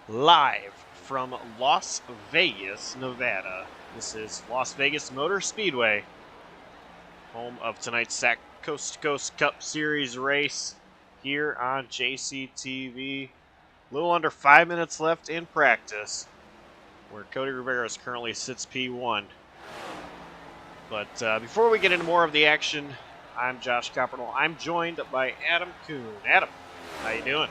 live from Las Vegas, Nevada. This is Las Vegas Motor Speedway, home of tonight's SAAC Coast to Coast Cup Series race here on JCTV. A little under 5 minutes left in practice, where Cody Rivera currently sits P1. But before we get into more of the action, I'm Josh Coppernoll. I'm joined by Adam Kuhn. Adam, how you doing?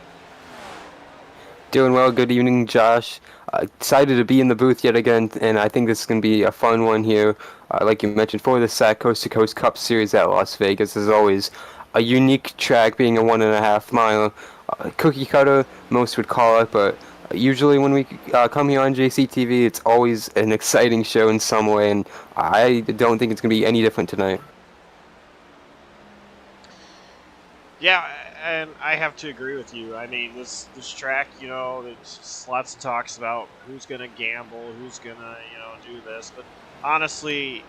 Doing well. Good evening, Josh. Excited to be in the booth yet again, and I think this is going to be a fun one here. Like you mentioned, for the SAAC Coast to Coast Cup Series at Las Vegas is always a unique track, being a 1.5 mile cookie cutter, most would call it, but usually when we come here on JCTV, it's always an exciting show in some way, and I don't think it's going to be any different tonight. Yeah, and I have to agree with you. I mean, this track, there's just lots of talks about who's going to gamble, who's going to, do this. But honestly,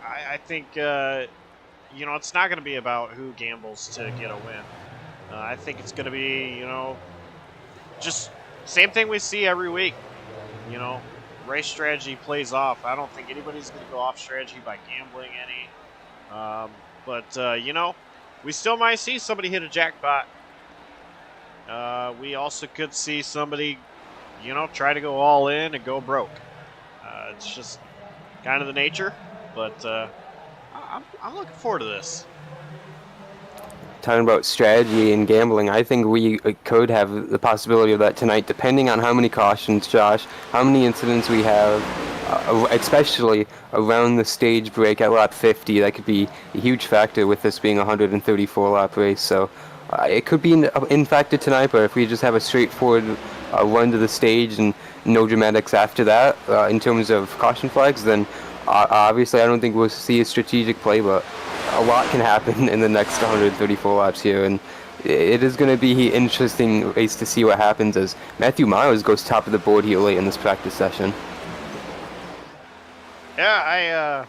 I think, it's not going to be about who gambles to get a win. I think it's going to be, just same thing we see every week. Race strategy plays off. I don't think anybody's going to go off strategy by gambling any. We still might see somebody hit a jackpot. We also could see somebody, try to go all in and go broke. It's just kind of the nature, but I'm looking forward to this. Talking about strategy and gambling, I think we could have the possibility of that tonight, depending on how many cautions, Josh, how many incidents we have, especially around the stage break at lap 50. That could be a huge factor with this being a 134 lap race. So it could be in factor tonight, but if we just have a straightforward run to the stage and no dramatics after that in terms of caution flags, then obviously I don't think we'll see a strategic play, but a lot can happen in the next 134 laps here, and it is going to be an interesting race to see what happens as Matthew Miles goes top of the board here late in this practice session. Yeah,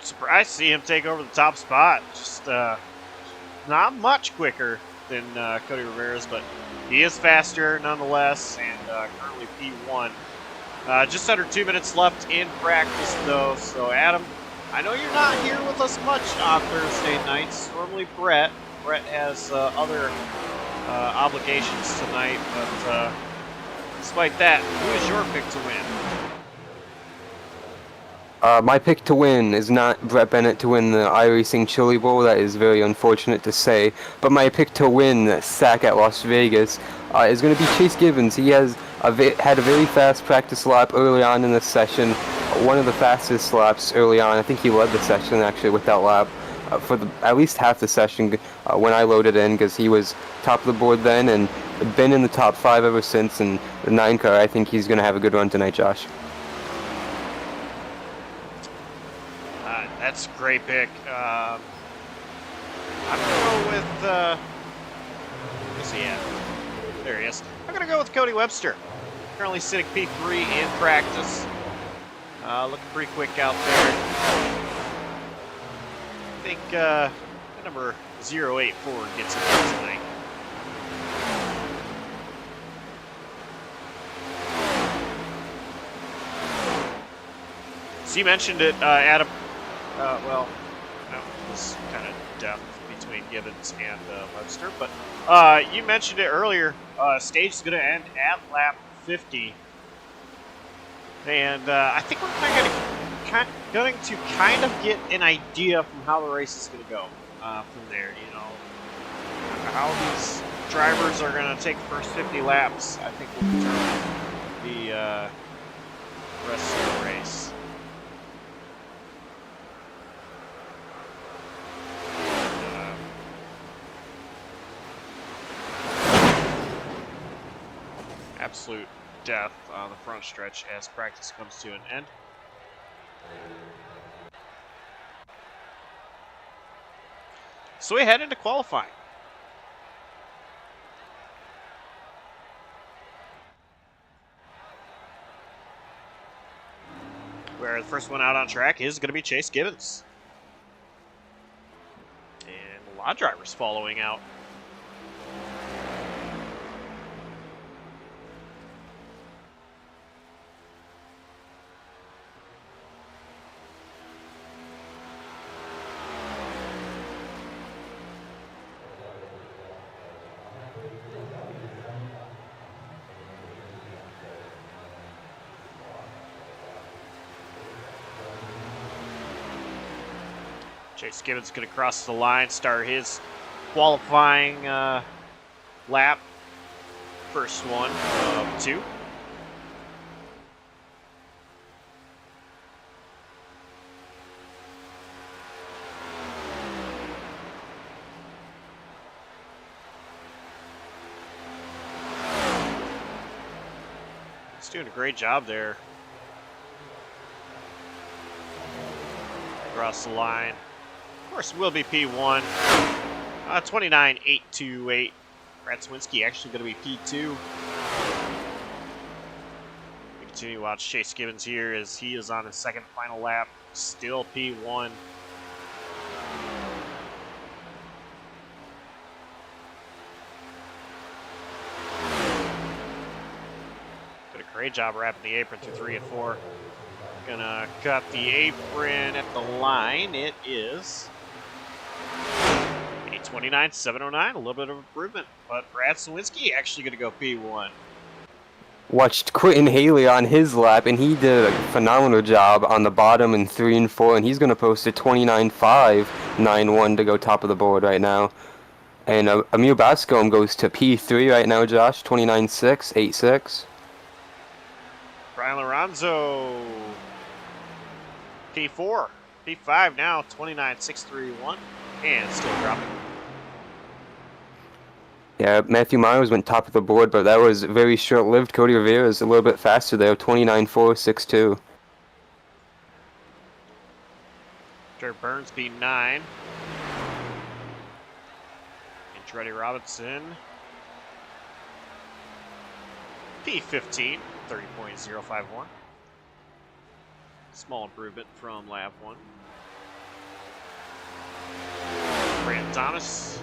surprised to see him take over the top spot. Just not much quicker than Cody Rivera's, but he is faster nonetheless, and currently P1. Just under 2 minutes left in practice, though. So, Adam, I know you're not here with us much on Thursday nights. Normally, Brett has other obligations tonight, but despite that, who is your pick to win? My pick to win is not Brett Bennett to win the iRacing Chili Bowl. That is very unfortunate to say. But my pick to win the SAAC at Las Vegas is going to be Chase Gibbons. He has had a very fast practice lap early on in the session. One of the fastest laps early on. I think he led the session actually with that lap for at least half the session when I loaded in, because he was top of the board then and been in the top 5 ever since. And the 9 car, I think he's going to have a good run tonight, Josh. That's a great pick. I'm going to go with, where's he at? There he is. I'm going to go with Cody Webster. Currently sitting P3 in practice. Looking pretty quick out there. I think number 084 gets it tonight. So you mentioned it, Adam. Well, no, it was kind of depth between Gibbons and Webster. But you mentioned it earlier. Stage is going to end at lap 50. And I think we're going to kind of get an idea from how the race is going to go from there. How these drivers are going to take the first 50 laps, I think will determine the rest of the race. Absolute death on the front stretch as practice comes to an end. So we head into qualifying. Where the first one out on track is going to be Chase Gibbons. And a lot of drivers following out. Chase Gibbons going to cross the line, start his qualifying lap. First one of 2. He's doing a great job there. Across the line. Of course, will be P1. 29.828. Brad Swinski actually going to be P2. We continue to watch Chase Gibbons here as he is on his second final lap. Still P1. Did a great job wrapping the apron through 3 and 4. Gonna cut the apron at the line. It is 8:29.709. A little bit of improvement, but Brad Sawinski actually gonna go P1. Watched Quentin Haley on his lap, and he did a phenomenal job on the bottom in 3 and 4, and he's gonna post a 29.591 to go top of the board right now. And Emil Bascom goes to P3 right now, Josh, 29.686. Brian Lorenzo, P4. P5 now, 29.631, and still dropping. Yeah, Matthew Myers went top of the board, but that was very short-lived. Cody Rivera is a little bit faster there, 29.462. Jared Burns, P9. Andretti Robinson, P15, 30.051. Small improvement from lap 1. Brandon Thomas.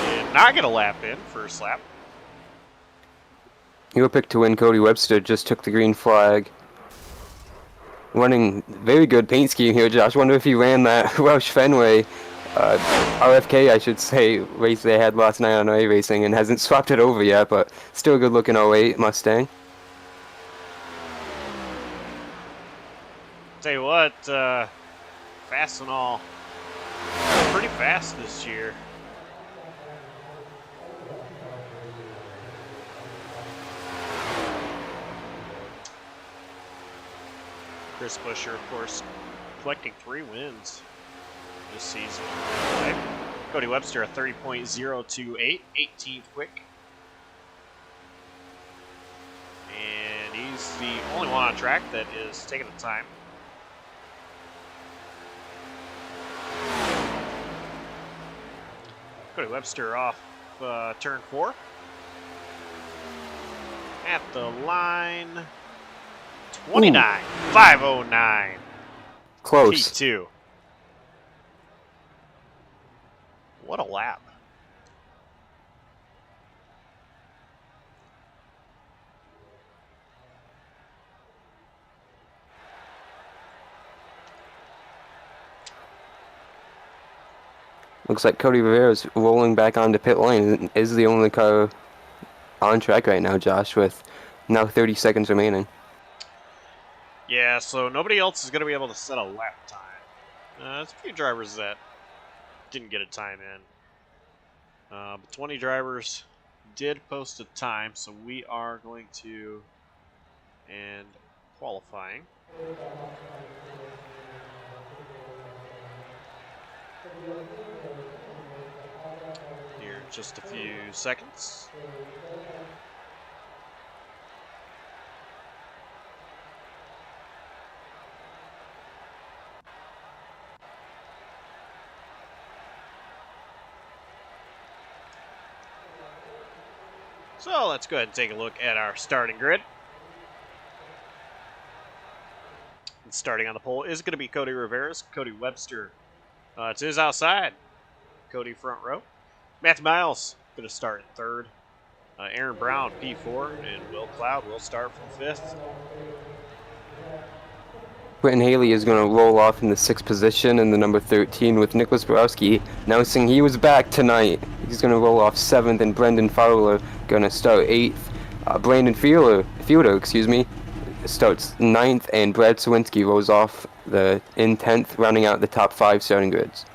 Did not get a lap in, first lap. You were picked to win. Cody Webster just took the green flag. Running very good paint scheme here, Josh. Wonder if he ran that Roush Fenway, RFK, I should say, race they had last night on iRacing and hasn't swapped it over yet, but still a good looking 08 Mustang. Tell you what, fast and all, pretty fast this year. Chris Buescher, of course, collecting 3 wins this season. Cody Webster, a 30.028, 18th quick. And he's the only one on track that is taking the time. Cody Webster off turn 4. At the line, 29.509. Close. P2. What a lap. Looks like Cody Rivera's rolling back onto pit lane. Is the only car on track right now, Josh, with now 30 seconds remaining. Yeah, so nobody else is going to be able to set a lap time. There's a few drivers that didn't get a time in. But 20 drivers did post a time, so we are going to end qualifying. Here in just a few seconds. So let's go ahead and take a look at our starting grid. And starting on the pole is going to be Cody Rivera's, Cody Webster to his outside, Cody front row. Matthew Miles going to start in 3rd. Aaron Brown P4, and Will Cloud will start from 5th. Quentin Haley is going to roll off in the 6th position in the number 13 with Nicholas Borowski announcing he was back tonight. He's going to roll off 7th, and Brendan Fowler going to start 8th. Brandon Fielder, excuse me, starts 9th, and Brad Sawinski rolls off in 10th, rounding out the top 5 starting grids.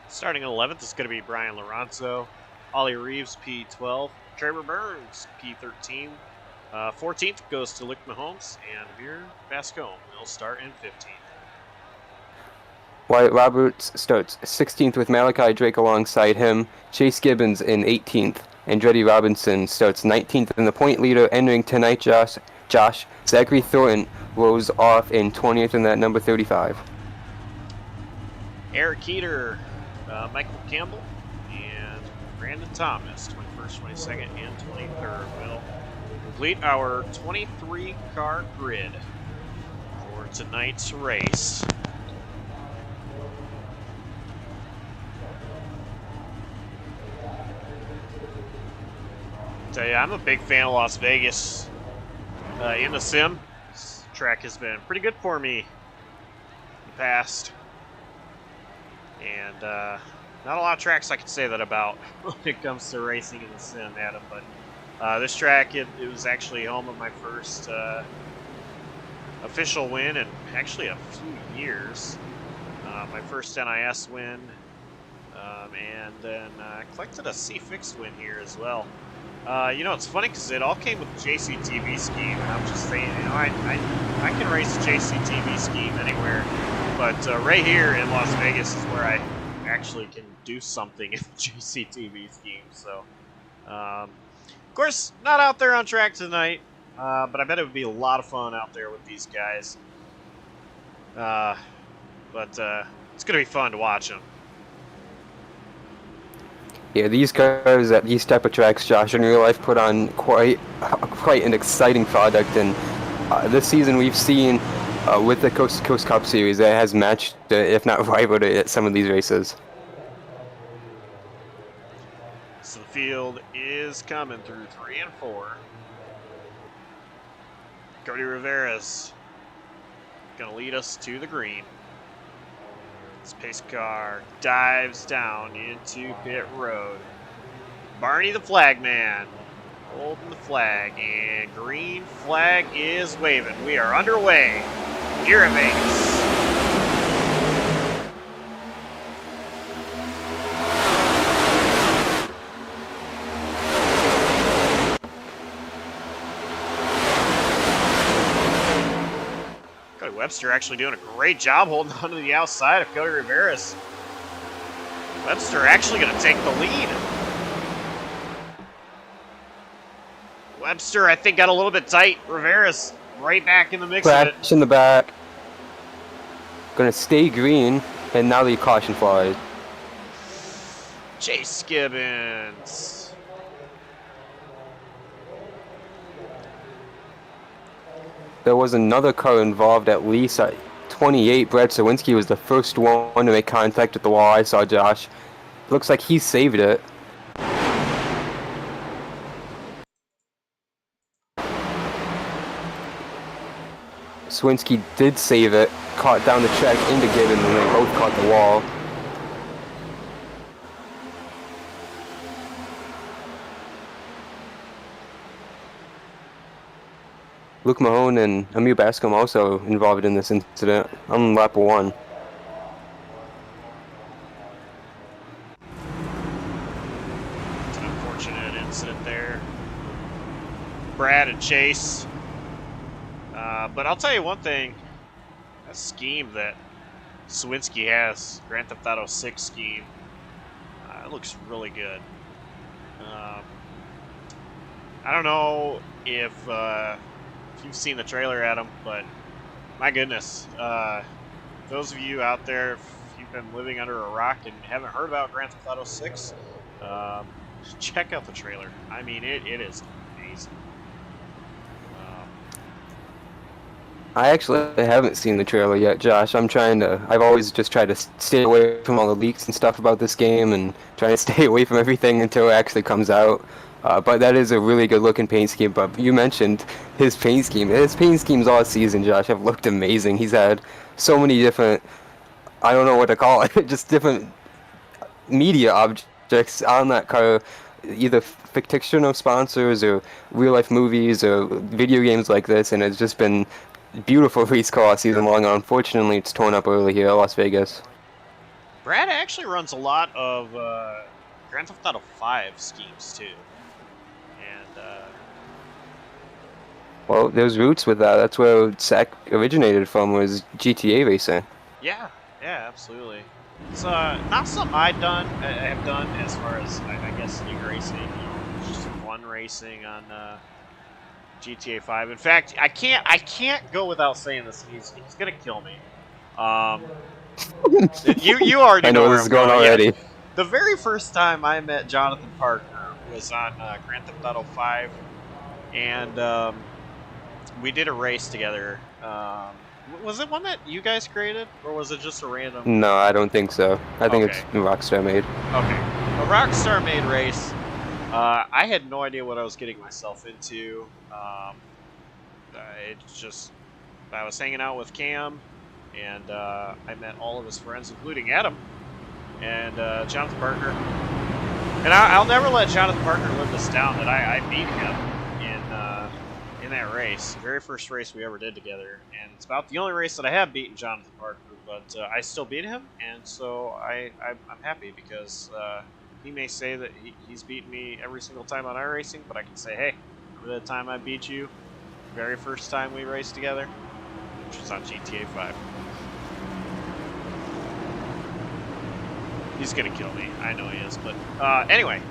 Starting in 11th is going to be Brian Lorenzo, Ollie Reeves, P12, Trevor Burns, P13. 14th goes to Luke Mahomes, and Amir Bascombe will start in 15th. Wyatt Roberts starts 16th with Malachi Drake alongside him, Chase Gibbons in 18th, Andretti Robinson starts 19th in the point leader. Entering tonight, Josh, Zachary Thornton rolls off in 20th in that number 35. Eric Keeter, Michael Campbell, and Brandon Thomas, 21st, 22nd, and 23rd, will complete our 23-car grid for tonight's race. Tell you, I'm a big fan of Las Vegas in the sim. This track has been pretty good for me in the past. And not a lot of tracks I can say that about when it comes to racing in the sim, Adam. But this track, it was actually home of my first official win in actually a few years. My first NIS win. And then I collected a C-Fix win here as well. You know, it's funny because it all came with the JCTV scheme, and I'm just saying, you know, I can race a JCTV scheme anywhere, but right here in Las Vegas is where I actually can do something in the JCTV scheme. So, of course, not out there on track tonight, but I bet it would be a lot of fun out there with these guys. But it's going to be fun to watch them. Yeah, these cars at these type of tracks, Josh, in real life put on quite an exciting product. And this season we've seen with the Coast to Coast Cup Series that has matched, if not rivaled it at some of these races. So the field is coming through 3 and 4. Cody Rivera's going to lead us to the green. This pace car dives down into pit road. Barney the flagman holding the flag, and green flag is waving. We are underway here at Vegas. Webster actually doing a great job holding on to the outside of Cody Rivera's. Webster actually going to take the lead. Webster, I think, got a little bit tight. Rivera's right back in the mix of it. Crash in the back. Going to stay green, and now the caution flies. Chase Gibbons. There was another car involved at least at 28. Brad Sawinski was the first one to make contact with the wall. I saw Josh. Looks like he saved it. Sawinski did save it, caught down the track into Gibbons, and they both caught the wall. Luke Mahone and Amir Bascombe also involved in this incident on lap 1. It's an unfortunate incident there. Brad and Chase. But I'll tell you one thing. That scheme that Sawinski has, Grand Theft Auto 6 scheme, it looks really good. I don't know if you've seen the trailer, Adam, but my goodness, those of you out there, if you've been living under a rock and haven't heard about Grand Theft Auto 6, check out the trailer. I mean, it is amazing. I actually haven't seen the trailer yet, Josh. I've always just tried to stay away from all the leaks and stuff about this game and trying to stay away from everything until it actually comes out. But that is a really good looking paint scheme. But you mentioned his paint scheme. His paint schemes all season, Josh, have looked amazing. He's had so many different, I don't know what to call it, just different media objects on that car. either fictional sponsors or real life movies or video games like this, and it's just been beautiful race car all season long. Unfortunately, it's torn up early here at Las Vegas. Brad actually runs a lot of Grand Theft Auto 5 schemes too, and Well, there's roots with that. That's where SAAC originated from, was GTA racing. yeah, absolutely. It's not something I have done as far as I guess league racing, just fun racing on GTA 5. In fact, I can't go without saying this. He's gonna kill me. You already I know where this is I'm going already. Yeah. The very first time I met Jonathan Parker was on Grand Theft Auto 5, and we did a race together. Was it one that you guys created, or was it just a random? No, I don't think so. I think it's Rockstar made. Okay, a Rockstar made race. I had no idea what I was getting myself into. It's just I was hanging out with Cam, and I met all of his friends, including Adam and Jonathan Parker. And I'll never let Jonathan Parker live this down that I beat him in that race, the very first race we ever did together. And it's about the only race that I have beaten Jonathan Parker, but I still beat him, and so I'm happy because he may say that he's beaten me every single time on iRacing, but I can say, hey, remember the time I beat you, very first time we raced together, which was on GTA 5. He's gonna kill me. I know he is, but anyway,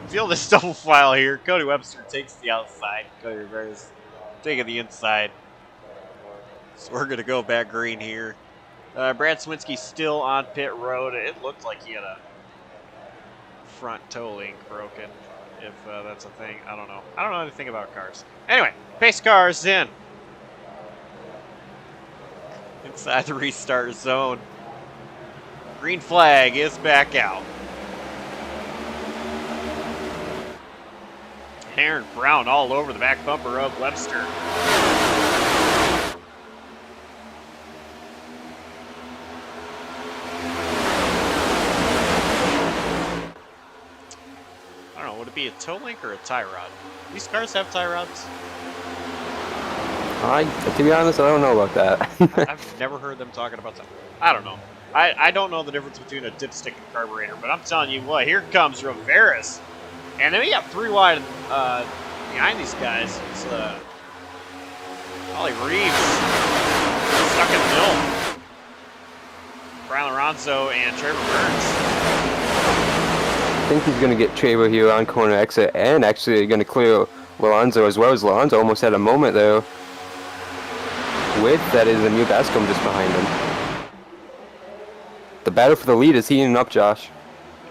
feel this double file here. Cody Webster takes the outside. Cody Rivera's taking the inside. So we're gonna go back green here. Brad Swinski still on pit road. It looked like he had a front toe link broken, if that's a thing. I don't know. I don't know anything about cars. Anyway, pace cars in. Inside the restart zone. Green flag is back out. Aaron Brown all over the back bumper of Webster. I don't know, would it be a toe link or a tie rod? These cars have tie rods? To be honest, I don't know about that. I've never heard them talking about that. I don't know. I don't know the difference between a dipstick and carburetor, but I'm telling you what, here comes Rivera's. And then we got 3 wide behind these guys. It's Ollie Reeves stuck in the middle. Brian Lorenzo and Trevor Burns. I think he's going to get Trevor here on corner exit, and actually going to clear Lorenzo as well, as Lorenzo almost had a moment there with that is a new Bascom just behind him. The battle for the lead is heating up, Josh.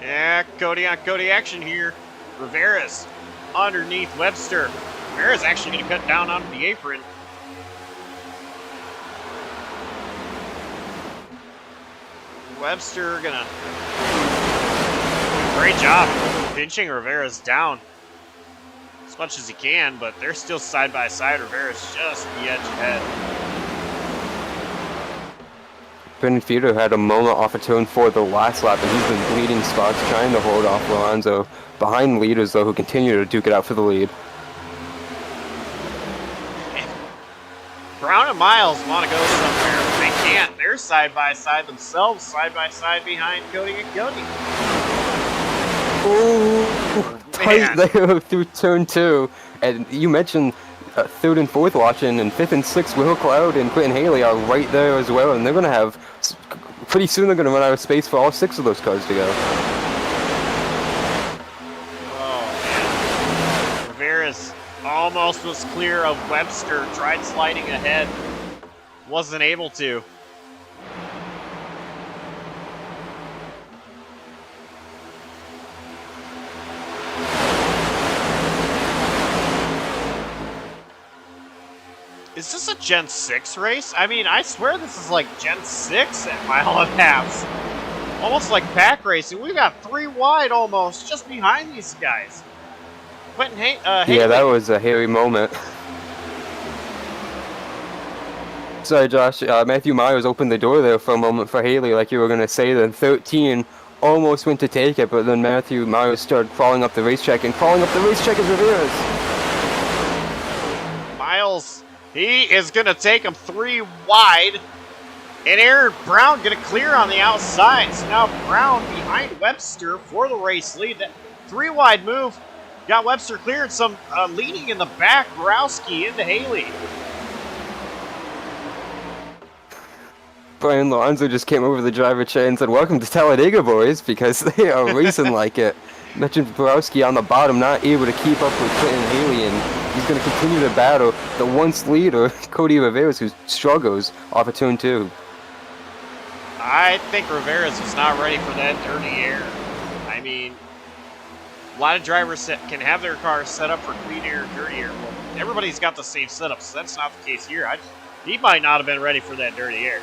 Yeah, Cody on Cody action here. Rivera's underneath Webster. Rivera's actually going to cut down onto the apron. Webster going to great job pinching Rivera's down as much as he can, but they're still side by side. Rivera's just the edge ahead. Brendan Feeder had a moment off a turn 4 the last lap, and he's been bleeding spots trying to hold off Lorenzo. Behind leaders, though, who continue to duke it out for the lead. Brown and Miles want to go somewhere, but they can't. They're side by side themselves, side by side behind Cody and Cody. Ooh, tight there through turn 2. And you mentioned 3rd and 4th watching, and 5th and 6th, Will Cloud and Quentin Haley are right there as well, and they're going to have, pretty soon they're going to run out of space for all 6 of those cars to go. Oh, man. Rivera's almost was clear of Webster, tried sliding ahead, wasn't able to. Is this a Gen 6 race? I mean, I swear this is like Gen 6 at mile and halves. Almost like pack racing. We got 3 wide almost, just behind these guys. Quentin Haley. Yeah, that was a hairy moment. Sorry, Josh. Matthew Myers opened the door there for a moment for Haley, like you were going to say. Then 13 almost went to take it, but then Matthew Myers started crawling up the racetrack, and crawling up the racetrack is Rivera's. Miles, he is going to take him 3 wide. And Aaron Brown going to clear on the outside. So now Brown behind Webster for the race lead. That 3 wide move got Webster cleared. Some leading in the back. Borowski into Haley. Brian Lonzo just came over the driver chair and said, "Welcome to Talladega, boys," because they are racing like it. Mentioned Borowski on the bottom, not able to keep up with Clinton Haley, and he's going to continue to battle the once leader, Cody Rivera's, who struggles off of turn 2. I think Rivera's was not ready for that dirty air. I mean, a lot of drivers can have their cars set up for clean air, dirty air. Well, everybody's got the same setup, so that's not the case here. He might not have been ready for that dirty air.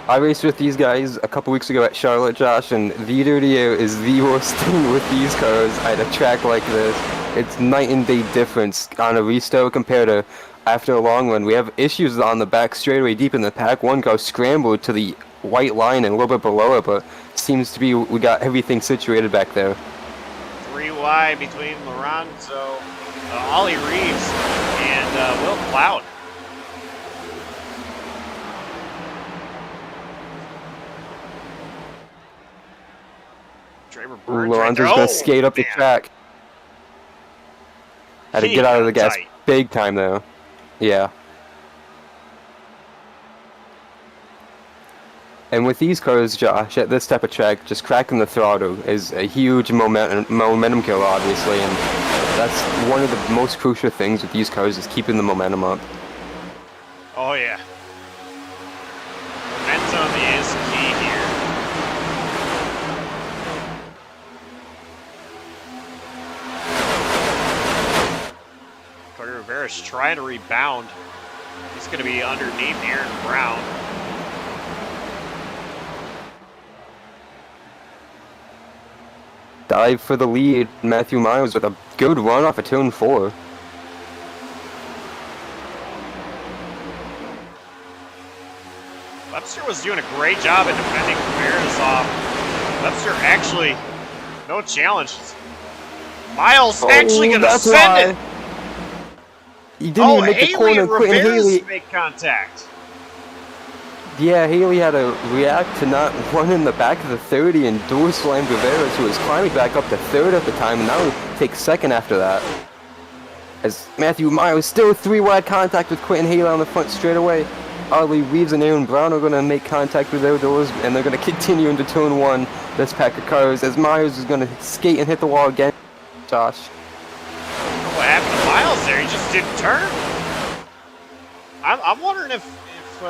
I raced with these guys a couple weeks ago at Charlotte, Josh, and the dirty air is the worst thing with these cars at a track like this. It's night and day difference on a restart compared to after a long run. We have issues on the back straightaway deep in the pack. One car scrambled to the white line and a little bit below it, but seems to be we got everything situated back there. 3 wide between Lorenzo, Ollie Reeves, and Will Cloud. Lorenzo's going to skate up the track. Had to get out of the gas big time, though. Yeah. And with these cars, Josh, at this type of track, just cracking the throttle is a huge momentum killer, obviously, and that's one of the most crucial things with these cars is keeping the momentum up. Oh, yeah. Momentum is key here. Cody Rivera's trying to rebound. He's going to be underneath Aaron Brown. Dive for the lead. Matthew Miles with a good run off of turn 4. Webster was doing a great job at defending Rivera's off. Webster actually, no challenge. Miles actually going to send it. He didn't even make the corner. Haley and Rivera's make contact. Yeah, Haley had to react to not run in the back of the 30 and door slam Rivera's, who was climbing back up to 3rd at the time, and now takes 2nd after that. As Matthew Miles still 3 wide contact with Quentin Haley on the front straightaway. Ollie Reeves and Aaron Brown are going to make contact with their doors, and they're going to continue into turn 1, this pack of cars, as Miles is going to skate and hit the wall again. Josh. What happened to Miles there? He just didn't turn. I'm wondering if he's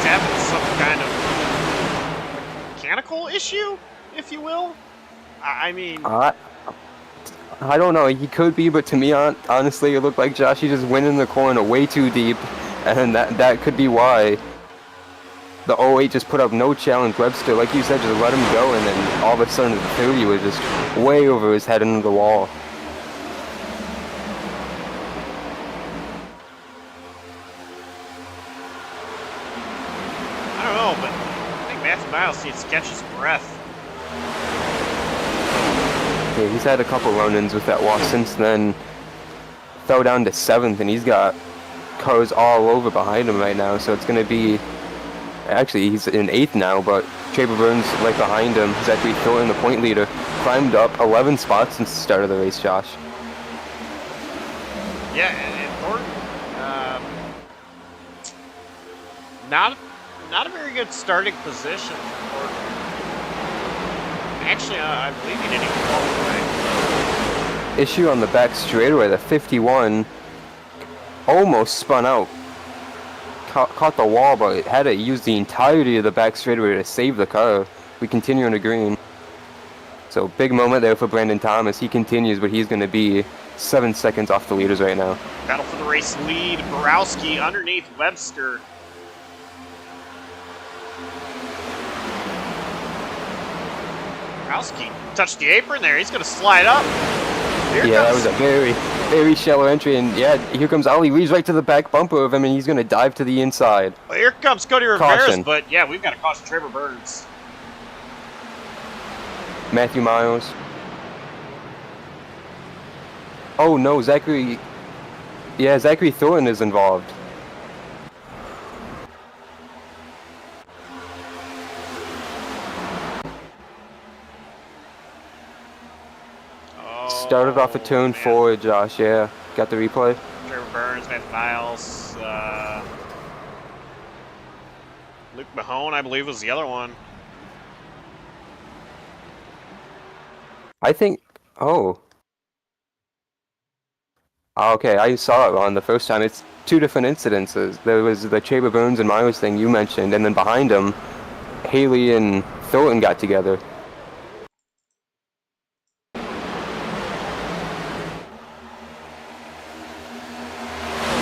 having some kind of mechanical issue, if you will. I mean, I don't know. He could be, but to me, honestly, it looked like Josh just went in the corner way too deep, and that could be why. The 08 just put up no challenge. Webster, like you said, just let him go, and then all of a sudden the 30 was just way over his head into the wall. I don't know, but I think Matthew Miles needs to catch his breath. Yeah, he's had a couple run-ins with that wall since then. Fell down to 7th, and he's got cars all over behind him right now, so it's going to be... Actually, he's in 8th now, but Traver Burns right behind him. He's actually throwing the point leader. Climbed up 11 spots since the start of the race, Josh. Yeah, and Thornton, not a very good starting position for Thornton. Actually, I believe he didn't even qualify. Issue on the back straightaway, the 51 almost spun out. Caught the wall, but it had to use the entirety of the back straightaway to save the car. We continue into green. So big moment there for Brandon Thomas. He continues, but he's going to be 7 seconds off the leaders right now. Battle for the race lead. Borowski underneath Webster. Borowski touched the apron there. He's going to slide up. Here Yeah, that comes. was a very, very shallow entry, and yeah, here comes Ali. Leads right to the back bumper of him, and he's gonna dive to the inside. Well, here comes Cody Rivera's, Caution. but yeah, we've got to caution Trevor Burns. Matthew Miles. Oh no, Zachary. Yeah, Zachary Thornton is involved. Started off a turn Man. forward, Josh. Yeah, got the replay. Trevor Burns, Matthew Miles, Luke Mahone, I believe, was the other one. I think. Oh. Okay, I saw it wrong the first time. It's two different incidences. There was the Trevor Burns and Miles thing you mentioned, and then behind him, Haley and Thornton got together.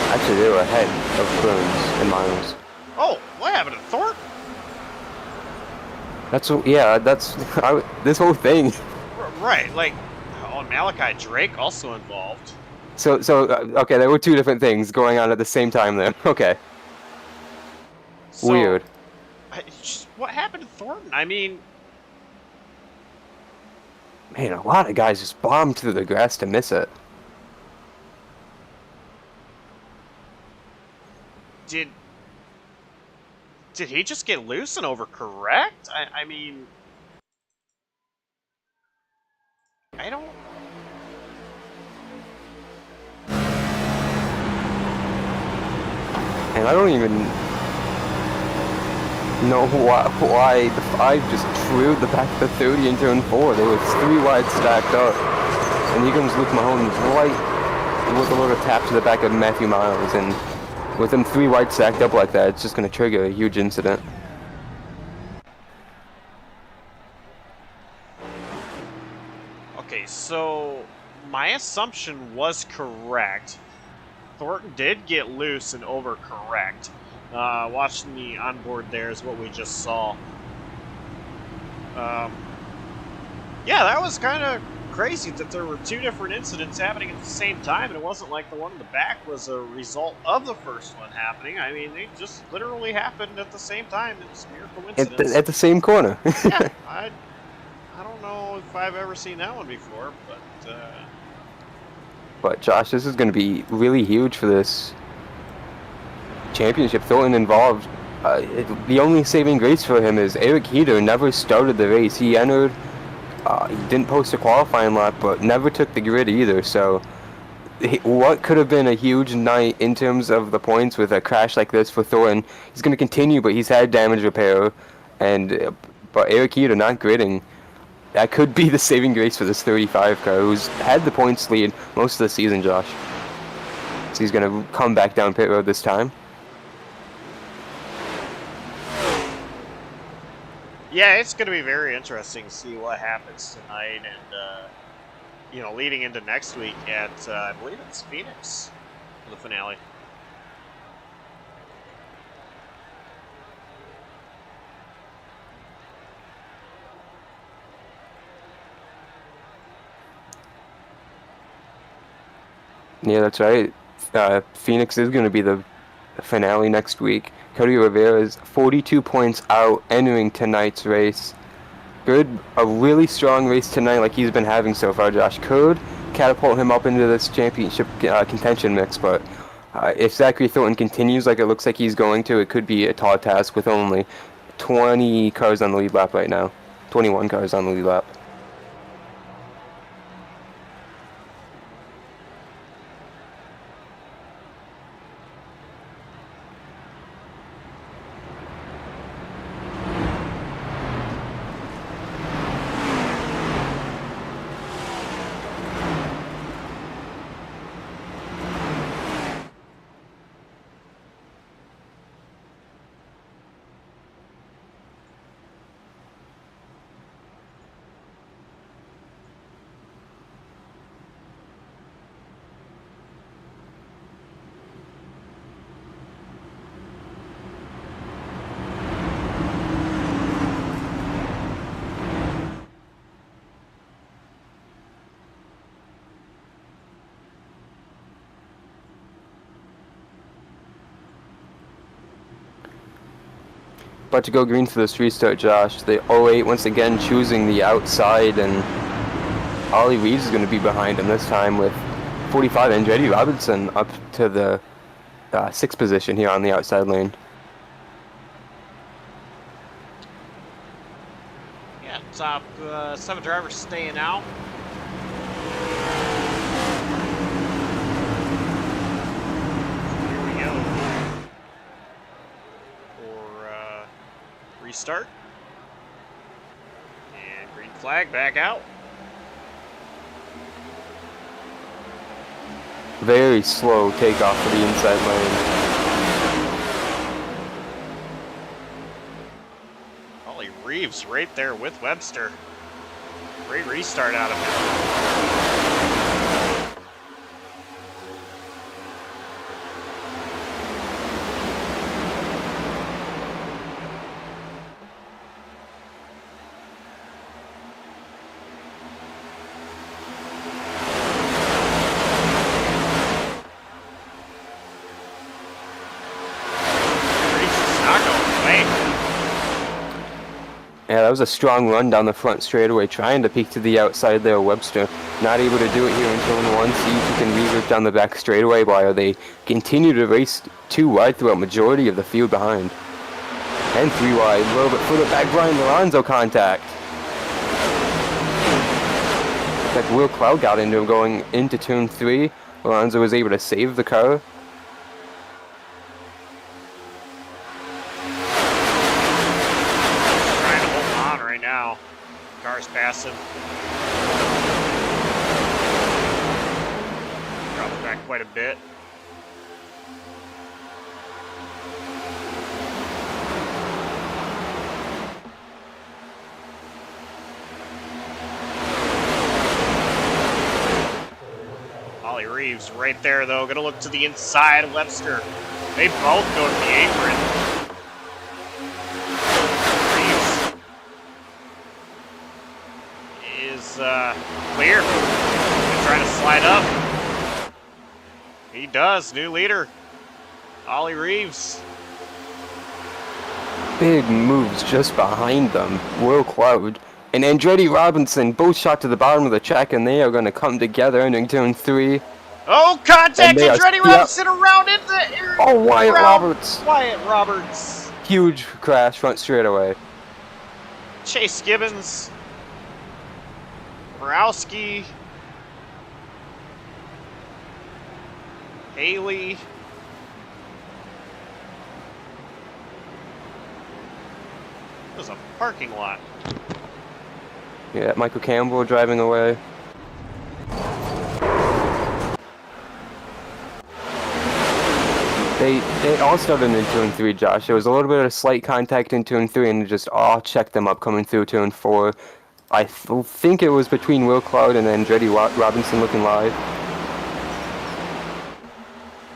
Actually, they were ahead of Burns and Miles. Oh, what happened to Thornton? That's this whole thing. Right, like, oh, Malachi Drake also involved. Okay, there were two different things going on at the same time then. Okay. So, Weird. What happened to Thornton? I mean, Man, a lot of guys just bombed through the grass to miss it. did he just get loose and overcorrect? I mean, I don't. And I don't even know why the 5 just trailed the back of the 30 in turn 4. They were 3 wide stacked up. And here comes Luke Mahone right with a little tap to the back of Matthew Miles. And with them 3 wide stacked up like that, it's just going to trigger a huge incident. Okay, so my assumption was correct. Thornton did get loose and overcorrect. Watching the onboard there is what we just saw. Yeah, that was kind of crazy that there were 2 different incidents happening at the same time, and it wasn't like the one in the back was a result of the first one happening. I mean, they just literally happened at the same time. It's mere coincidence. At the same corner. Yeah, I don't know if I've ever seen that one before, but... But Josh, this is going to be really huge for this championship. Thornton involved. The only saving grace for him is Eric Heater never started the race. He entered. He didn't post a qualifying lap, but never took the grid either. So, what could have been a huge night in terms of the points with a crash like this for Thornton? He's going to continue, but he's had damage repair, but Eric Heater not gridding. That could be the saving grace for this 35 car, who's had the points lead most of the season, Josh. So he's going to come back down pit road this time. Yeah, it's going to be very interesting to see what happens tonight and, leading into next week at, I believe it's Phoenix for the finale. Yeah, that's right. Phoenix is going to be the finale next week. Cody Rivera is 42 points out entering tonight's race. A really strong race tonight like he's been having so far, Josh. Could catapult him up into this championship contention mix, but if Zachary Thornton continues like it looks like he's going to, it could be a tall task with only 20 cars on the lead lap right now. 21 cars on the lead lap. about to go green for this restart, Josh. The 08 once again choosing the outside, and Ollie Reeves is going to be behind him this time with 45, and Andretti Robinson up to the 6th position here on the outside lane. Yeah, top 7 drivers staying out. Here we go for restart. And green flag back out. Very slow takeoff for the inside lane. Ollie Reeves right there with Webster. Great restart out of him. Yeah, that was a strong run down the front straightaway, trying to peek to the outside there. Webster not able to do it here in turn 1. See if he can re-route down the back straightaway while they continue to race 2 wide throughout majority of the field behind. And 3 wide, a little bit further back, Brian Lorenzo contact. Like Will Cloud got into him going into turn 3. Lorenzo was able to save the car. Car's passing. Dropped back quite a bit. Ollie Reeves right there though, gonna look to the inside. Webster. They both go to the apron. Clear. He's trying to slide up. He does. New leader. Ollie Reeves. Big moves just behind them. Will Cloud and Andretti Robinson both shot to the bottom of the track, and they are going to come together entering turn 3. Oh, contact! Andretti Robinson around into the area. Oh, Wyatt Roberts. Wyatt Roberts. Huge crash front straightaway. Chase Gibbons. Borowski, Haley, there's a parking lot. Yeah, Michael Campbell driving away. They all started in turn 3, Josh. There was a little bit of slight contact in turn 3, and just all checked them up coming through turn 4. I think it was between Will Cloud and Andretti Robinson looking live.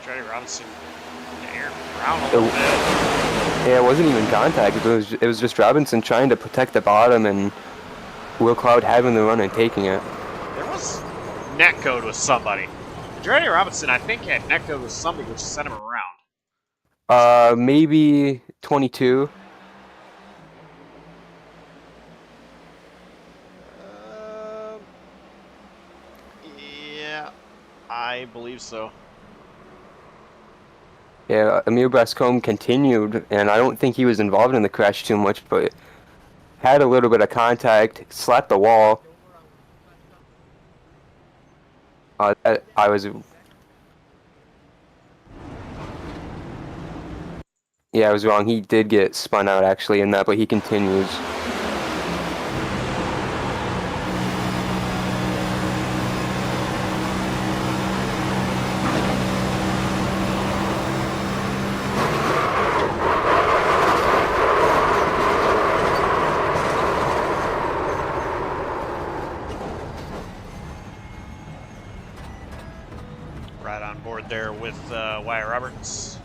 Andretti Robinson in the air around a little bit. Yeah, it wasn't even contact. It was just Robinson trying to protect the bottom and Will Cloud having the run and taking it. There was netcode with somebody. Andretti Robinson, I think, had netcode with somebody which sent him around. Maybe 22. I believe so. Yeah, Emil Brascombe continued, and I don't think he was involved in the crash too much, but had a little bit of contact, slapped the wall. I was... Yeah, I was wrong. He did get spun out, actually, in that, but he continues. Right on board there with Wyatt Roberts.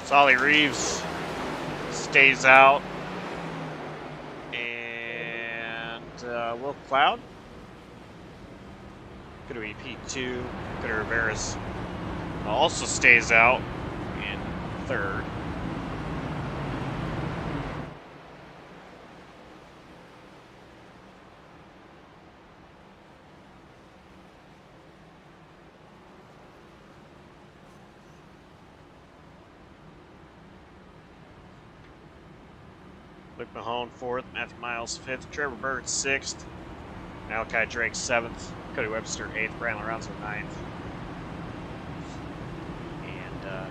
Solly Reeves stays out. And Will Cloud. Could be P2. Could Rivera's also stays out in third. Luke Mahone fourth, Matthew Miles fifth, Trevor Bird sixth, Malachi Drake seventh, Cody Webster eighth, Brian Lorenzo ninth, and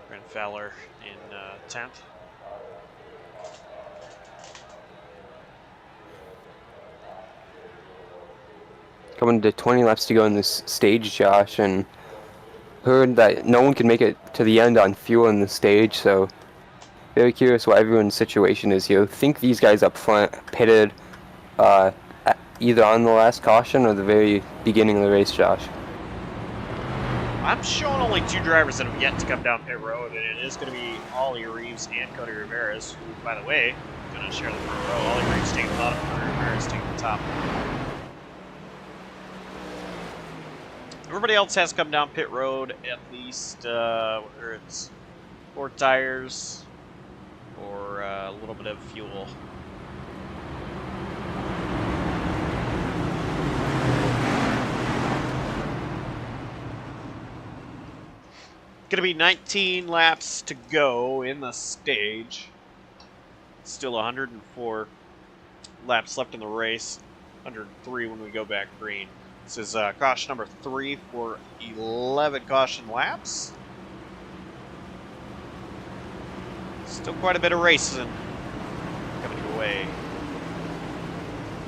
Brent Fowler in 10th. Coming to 20 laps to go in this stage, Josh, and heard that no one can make it to the end on fuel in the stage, so very curious what everyone's situation is here. I think these guys up front pitted either on the last caution or the very beginning of the race, Josh. I'm showing only 2 drivers that have yet to come down pit road, and it is going to be Ollie Reeves and Cody Rivera's, who, by the way, are going to share the front row. Ollie Reeves taking the bottom, Cody Rivera's taking the top. Everybody else has come down pit road at least, whether it's 4 tires or a little bit of fuel. Going to be 19 laps to go in the stage. Still 104 laps left in the race. 103 when we go back green. This is caution number 3 for 11 caution laps. Still quite a bit of racing coming your way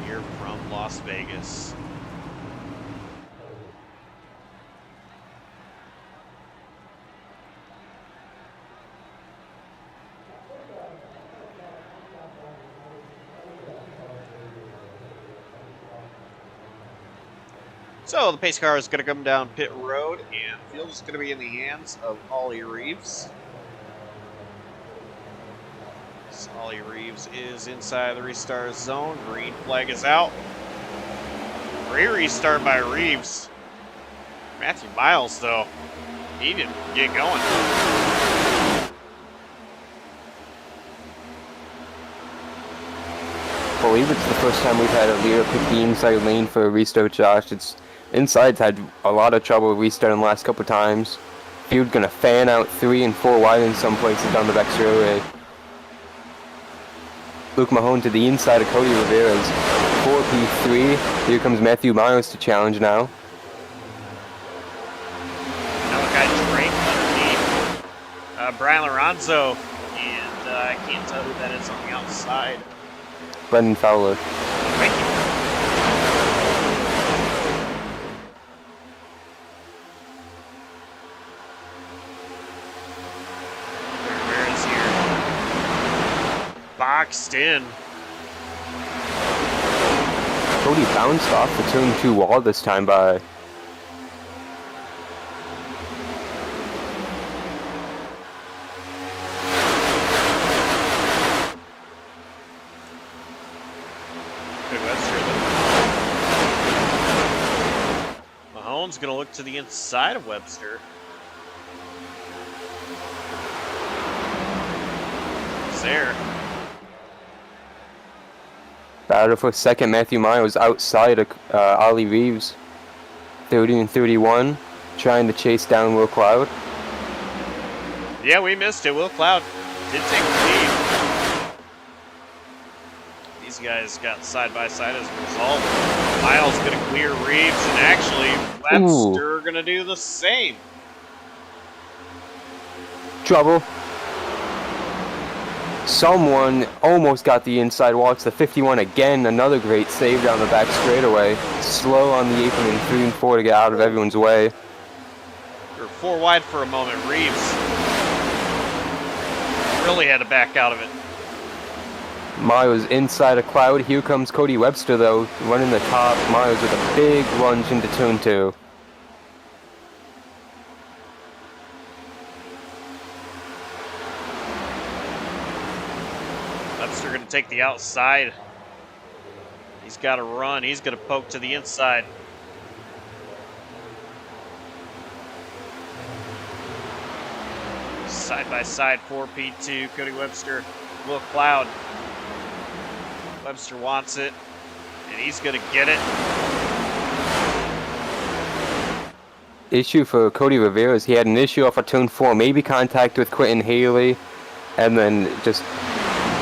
here from Las Vegas. So the pace car is going to come down pit road, and the field is going to be in the hands of Ollie Reeves. So Ollie Reeves is inside the restart zone. Green flag is out. Great restart by Reeves. Matthew Miles, though, he didn't get going. I believe it's the first time we've had a leader pick the inside lane for a restart, Josh. Inside's had a lot of trouble restarting the last couple times. Field gonna fan out 3 and 4 wide in some places down the back straightaway. Luke Mahone to the inside of Cody Rivera's 4P3. Here comes Matthew Miles to challenge now. Malachi Drake underneath Brian Lorenzo, and I can't tell who that is on the outside. Brendan Fowler. Thank you. Rivera's here. Boxed in. Cody bounced off the turn 2 wall this time by Mahone's going to look to the inside of Webster. He's there. battle for second. Matthew Miles outside of Ollie Reeves. 30 and 31. Trying to chase down Will Cloud. Yeah, we missed it. Will Cloud did take the lead. These guys got side by side as a result. Miles going to clear Reeves, and actually Webster going to do the same. Trouble. Someone almost got the inside wall. It's the 51 again. Another great save down the back straightaway. Slow on the apron and 3 and 4 to get out of everyone's way. We were 4 wide for a moment. Reeves really had to back out of it. Miles inside a cloud. Here comes Cody Webster, though, running the top. Miles with a big lunge into turn 2. Webster going to take the outside. He's got to run. He's going to poke to the inside. Side by side, 4P2, Cody Webster, Will Cloud. Webster wants it, and he's going to get it. Issue for Cody Rivera is he had an issue off of turn 4, maybe contact with Quentin Haley, and then just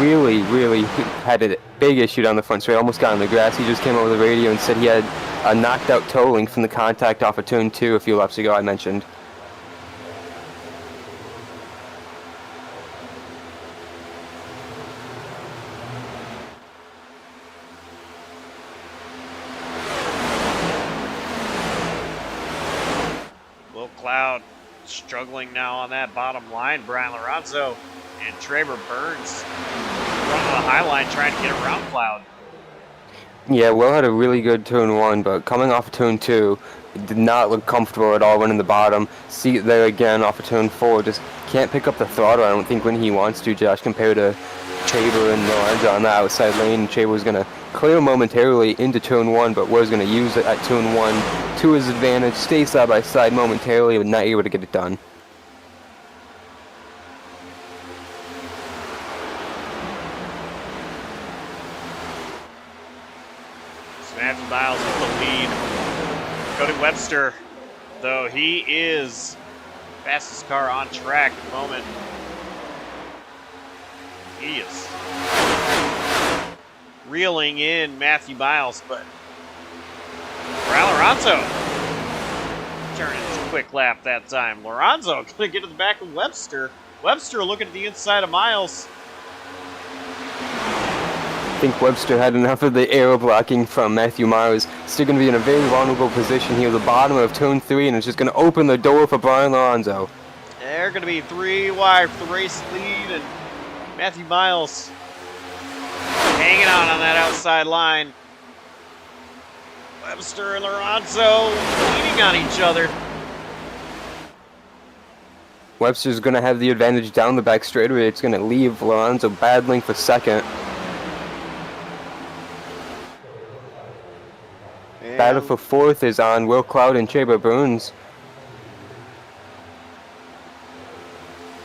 really had a big issue down the front straight, almost got on the grass. He just came over the radio and said he had a knocked out toe link from the contact off of turn 2 a few laps ago, I mentioned. Cloud struggling now on that bottom line. Brian Lorenzo and Traver Burns running the high line trying to get around Cloud. Yeah, Will had a really good turn 1, but coming off of turn 2, did not look comfortable at all running the bottom. See it there again off of turn 4, just can't pick up the throttle, I don't think, when he wants to, Josh, compared to Traver and Lorenzo on the outside lane. Traver was going to clear momentarily into turn 1, but was going to use it at turn 1 to his advantage, stay side by side momentarily, but not able to get it done. Matthew Miles with the lead. Cody Webster, though, he is fastest car on track at the moment. He is reeling in Matthew Miles, but Brian Lorenzo turning his quick lap that time. Lorenzo going to get to the back of Webster. Webster looking at the inside of Miles. I think Webster had enough of the aero blocking from Matthew Miles. Still going to be in a very vulnerable position here at the bottom of turn 3, and it's just going to open the door for Brian Lorenzo. They're going to be 3 wide for the race lead, and Matthew Miles hanging on that outside line. Webster and Lorenzo leaning on each other. Webster's going to have the advantage down the back straightaway. It's going to leave Lorenzo battling for second. Battle for fourth is on Will Cloud and Traver Burns.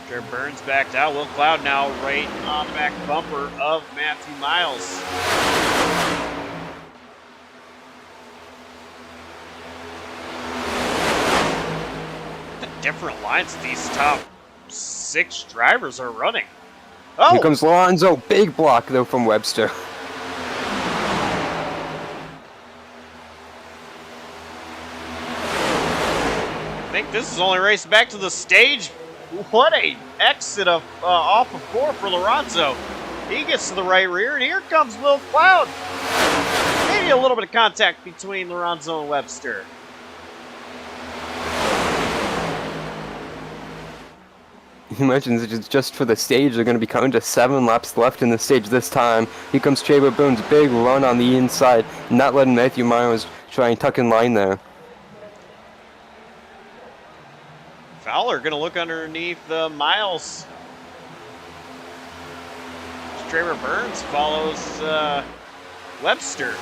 Traver Burns backed out. Will Cloud now right on the back bumper of Matthew Miles. The different lines these top 6 drivers are running. Oh! Here comes Lorenzo. Big block, though, from Webster. I think this is only racing back to the stage. What a exit of off of 4 for Lorenzo. He gets to the right rear, and here comes Will Cloud. Maybe a little bit of contact between Lorenzo and Webster. He mentions it's just for the stage. They're going to be coming to 7 laps left in the stage this time. Here comes Traver Burns. Big run on the inside, not letting Matthew Miles try and tuck in line there. Fowler going to look underneath Miles. Traver Burns follows Webster.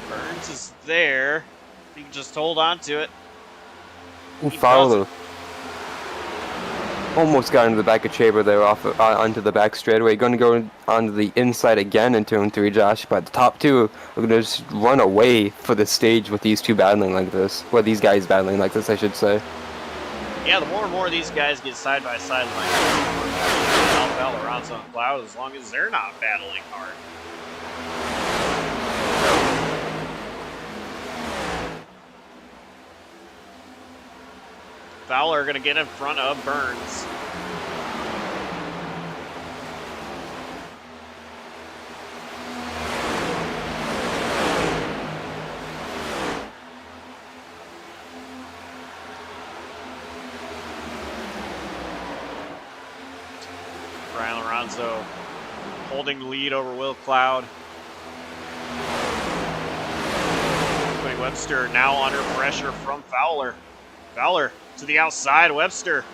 Burns is there. He can just hold on to it. Fowler almost got into the back of Traver there, off onto the back straightaway. Going to go onto the inside again in turn 3, Josh. But the top 2 are going to just run away for the stage with these two battling like this. Well, these guys battling like this, I should say. Yeah, the more and more these guys get side by side like Alpha, Lorenzo, and Cloud, as long as they're not battling hard. Fowler going to get in front of Burns. Brian Lorenzo holding the lead over Will Cloud. Cody Webster now under pressure from Fowler. Fowler to the outside, Webster.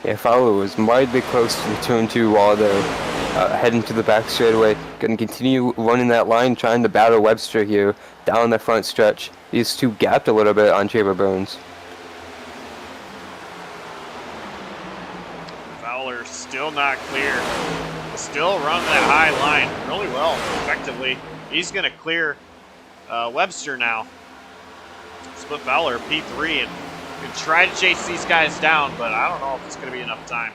Yeah, Fowler was widely close to the turn 2 wall there, heading to the back straightaway. Going to continue running that line, trying to battle Webster here down the front stretch. These two gapped a little bit on Trevor Burns. Fowler still not clear. Still running that high line really well, effectively. He's going to clear Webster now. Split Fowler, P3, and try to chase these guys down, but I don't know if it's going to be enough time.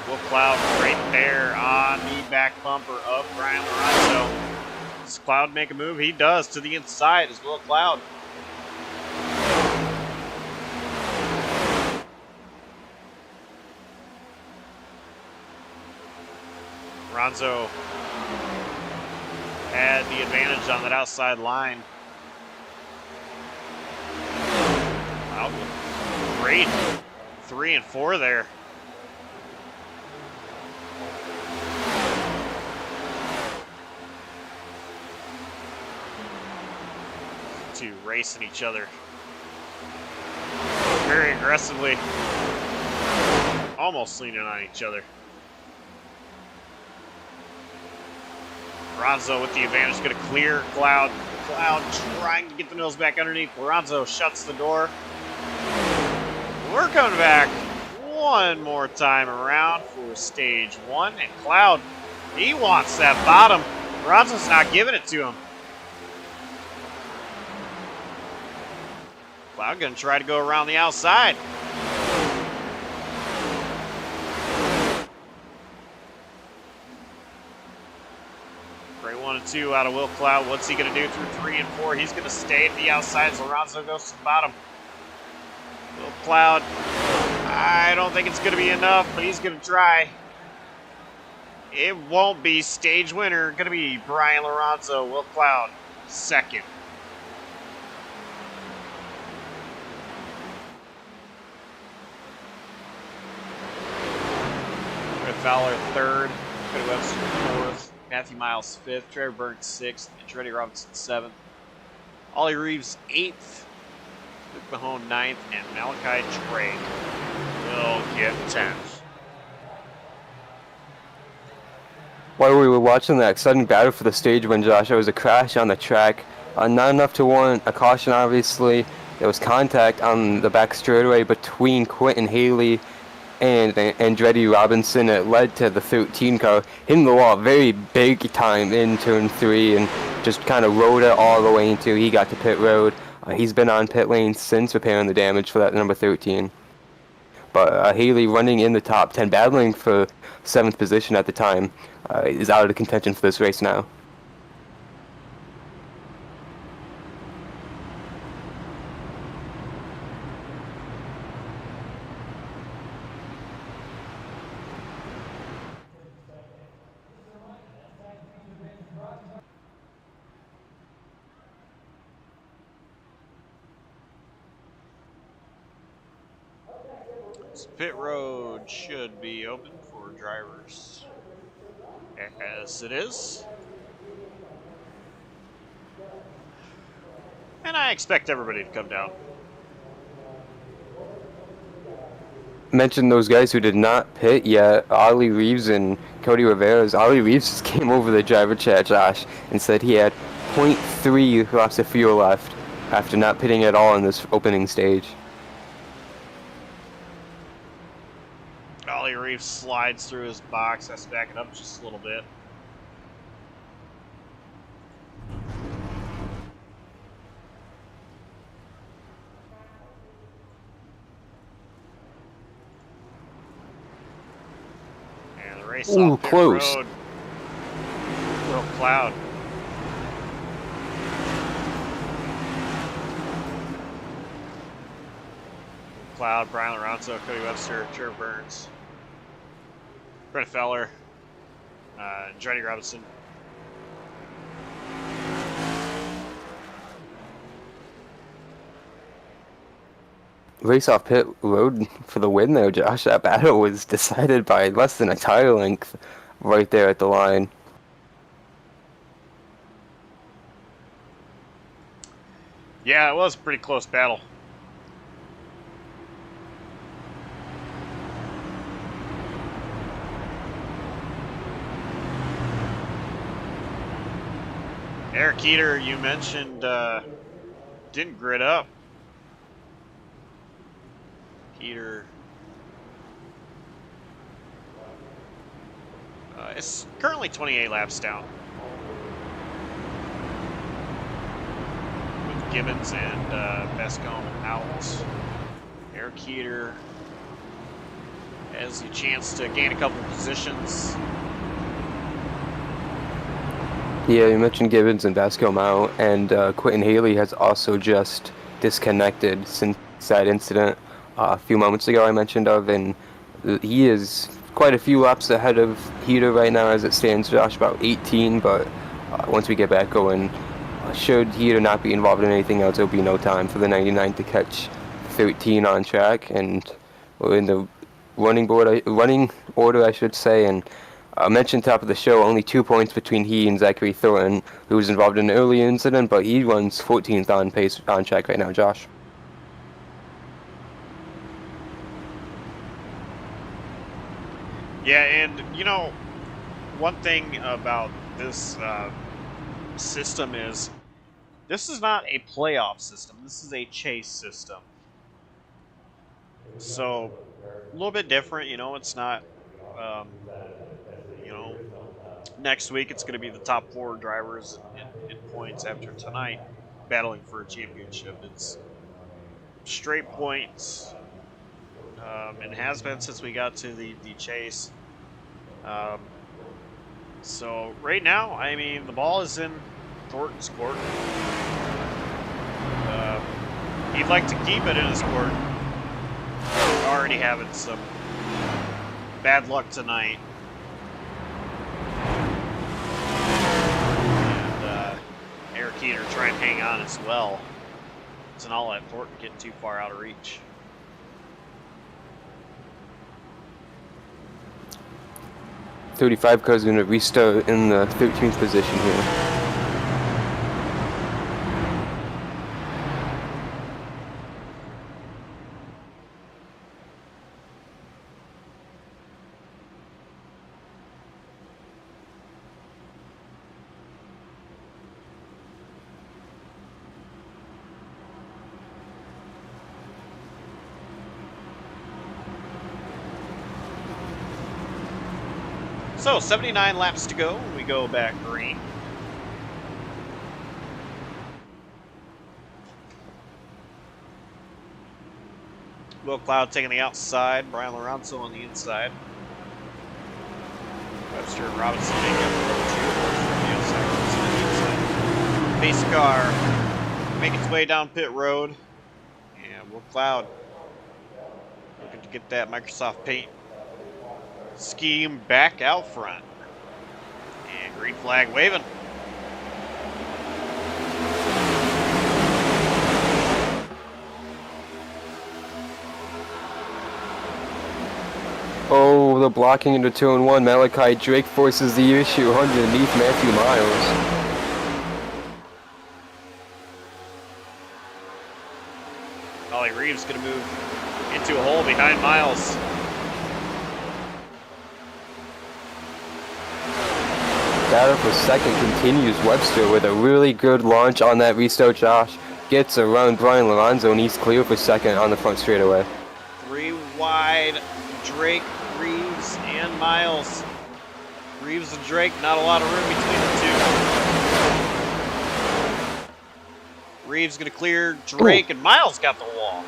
Will Cloud right there on the back bumper of Brian Lorenzo. Does Cloud make a move? He does to the inside as Will Cloud. Lorenzo had the advantage on that outside line. Wow, great 3 and 4 there. Two racing each other very aggressively, almost leaning on each other. Lorenzo with the advantage, going to clear Cloud. Cloud trying to get the nose back underneath. Lorenzo shuts the door. We're coming back one more time around for stage 1. And Cloud, he wants that bottom. Lorenzo's not giving it to him. Cloud going to try to go around the outside. Great 1 and 2 out of Will Cloud. What's he going to do through 3 and 4? He's going to stay at the outside. Lorenzo goes to the bottom. Will Cloud, I don't think it's going to be enough, but he's going to try. It won't be. Stage winner going to be Brian Lorenzo. Will Cloud, second. Fowler third, Cody Webster fourth, Matthew Miles fifth, Trevor Burns sixth, and Treddy Robinson seventh. Ollie Reeves eighth, Luke Mahone ninth, and Malachi Drake will get 10th. While we were watching that exciting battle for the stage win, Josh, there was a crash on the track. Not enough to warrant a caution, obviously. There was contact on the back straightaway between Quentin Haley and Andretti Robinson. It led to the 13 car hitting the wall very big time in turn 3 and just kind of rode it all the way until he got to pit road. He's been on pit lane since repairing the damage for that number 13. But Haley running in the top 10, battling for 7th position at the time, is out of the contention for this race now. Pit road should be open for drivers, as it is. And I expect everybody to come down. Mention those guys who did not pit yet, Ollie Reeves and Cody Rivera. Ollie Reeves just came over the driver chat, Josh, and said he had 0.3 laps of fuel left after not pitting at all in this opening stage. Ollie Reeves slides through his box. Has to back it up just a little bit. And the race off pit close. road. Will Cloud. Cloud, Brian Lorenzo, Cody Webster, Trevor Burns, Brett Feller, Johnny Robinson. Race off pit road for the win there, Josh. That battle was decided by less than a tire length right there at the line. Yeah, it was a pretty close battle. Eric Keeter, you mentioned, didn't grid up. Keeter. It's currently 28 laps down. With Gibbons and Bascombe out. Eric Keeter has a chance to gain a couple positions. Yeah, you mentioned Gibbons and Bascombe out, and Quentin Haley has also just disconnected since that incident a few moments ago I mentioned of, and he is quite a few laps ahead of Heater right now as it stands, Josh, about 18, but once we get back going, should Heater not be involved in anything else, there'll be no time for the 99 to catch 13 on track, and we're in the running order, I should say, and I mentioned top of the show, only 2 points between he and Zachary Thornton, who was involved in an early incident, but he runs 14th on pace on track right now, Josh. Yeah, and you know, one thing about this system is this is not a playoff system. This is a chase system. So a little bit different, you know. It's not, you know, next week it's going to be the top 4 drivers in points after tonight battling for a championship. It's straight points, and has been since we got to the chase. So right now, I mean, the ball is in Thornton's court. He'd like to keep it in his court. We're already having some bad luck tonight. And Eric Keeter trying to hang on as well. To not let Thornton get too far out of reach. .35 car's going to restart in the 13th position here. So, 79 laps to go. We go back green. Will Cloud taking the outside. Brian Lorenzo on the inside. Webster and Robinson making up the road 2. From the outside. Robinson on the inside. Pace car making its way down pit road. And Will Cloud looking to get that Microsoft Paint scheme back out front. And green flag waving. Oh, the blocking into turn 1. Malachi Drake forces the issue underneath Matthew Miles. Ollie Reeves going to move into a hole behind Miles. Battle for second continues. Webster with a really good launch on that restart, Josh. Gets around Brian Lorenzo and he's clear for second on the front straightaway. 3 wide, Drake, Reeves, and Miles. Reeves and Drake, not a lot of room between the two. Reeves going to clear Drake, and Miles got the wall.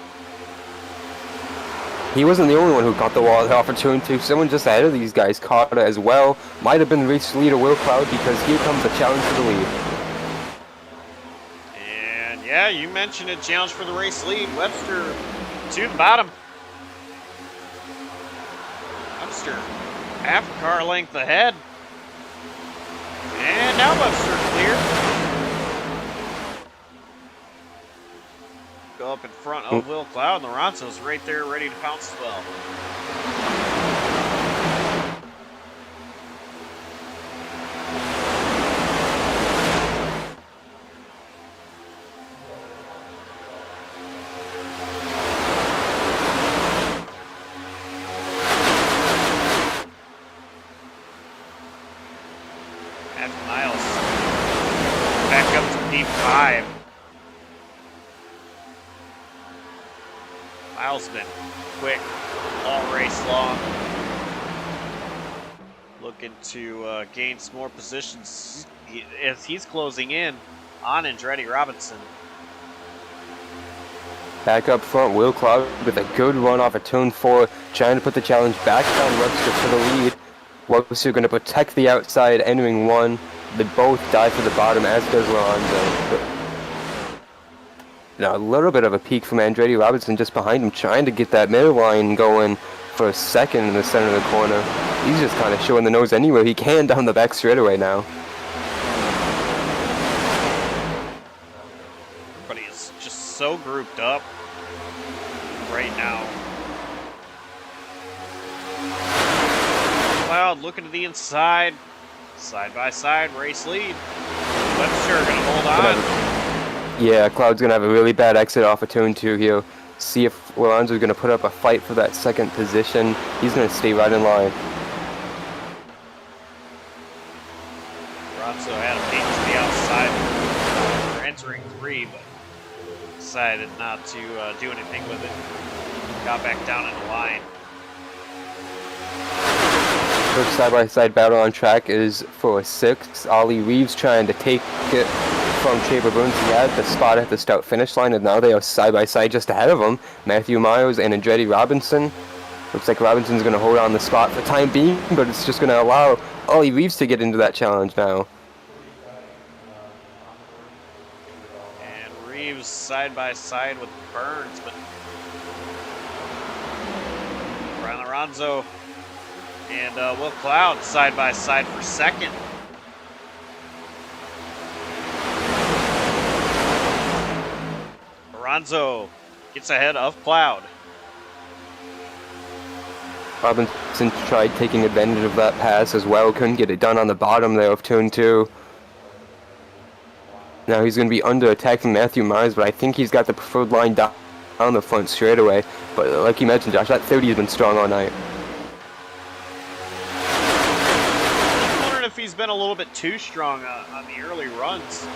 He wasn't the only one who caught the wall off of turn 2. Someone just ahead of these guys caught it as well. Might have been race leader Will Cloud because here comes the challenge for the lead. And yeah, you mentioned a challenge for the race lead. Webster to the bottom. Webster half a car length ahead. And now Webster clear. Go up in front of Will Cloud, and Lorenzo's right there ready to pounce as well. Miles back up to P5. Miles been quick all race long. Looking to gain some more positions as he's closing in on Andretti Robinson. Back up front, Will Cloud with a good run off of turn 4, trying to put the challenge back on Webster for the lead. Webster going to protect the outside, entering 1. They both dive for the bottom, as does Lorenzo. Now a little bit of a peak from Andretti Robinson just behind him, trying to get that middle line going for a second in the center of the corner. He's just kind of showing the nose anywhere he can down the back straightaway now. Everybody is just so grouped up right now. Cloud looking to the inside. Side by side race lead. Webster gonna hold on. Yeah, Cloud's gonna have a really bad exit off of turn 2 here. See if Lorenzo's gonna put up a fight for that second position. He's gonna stay right in line. Lorenzo had a peek to the outside for entering 3, but decided not to do anything with it. Got back down in the line. First side-by-side battle on track is for a 6. Ollie Reeves trying to take it from Chamber Burns. He had the spot at the start-finish line, and now they are side-by-side just ahead of him. Matthew Myers and Andretti Robinson. Looks like Robinson's going to hold on the spot for the time being, but it's just going to allow Ollie Reeves to get into that challenge now. And Reeves side-by-side with Burns, but Brian Lorenzo and Will Cloud side by side for second. Lorenzo gets ahead of Cloud. Robinson tried taking advantage of that pass as well. Couldn't get it done on the bottom there of turn 2. Now he's going to be under attack from Matthew Myers, but I think he's got the preferred line down the front straightaway. But like you mentioned, Josh, that 30 has been strong all night. If he's been a little bit too strong on the early runs.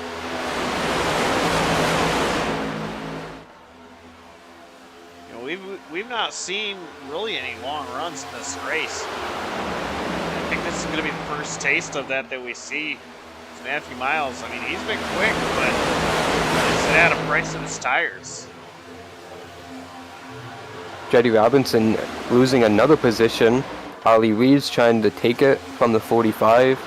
You know, we've not seen really any long runs in this race. I think this is going to be the first taste of that we see. It's Matthew Miles. I mean, he's been quick, but it's at a price of his tires. Andretti Robinson losing another position. Ollie Reeves trying to take it from the 45.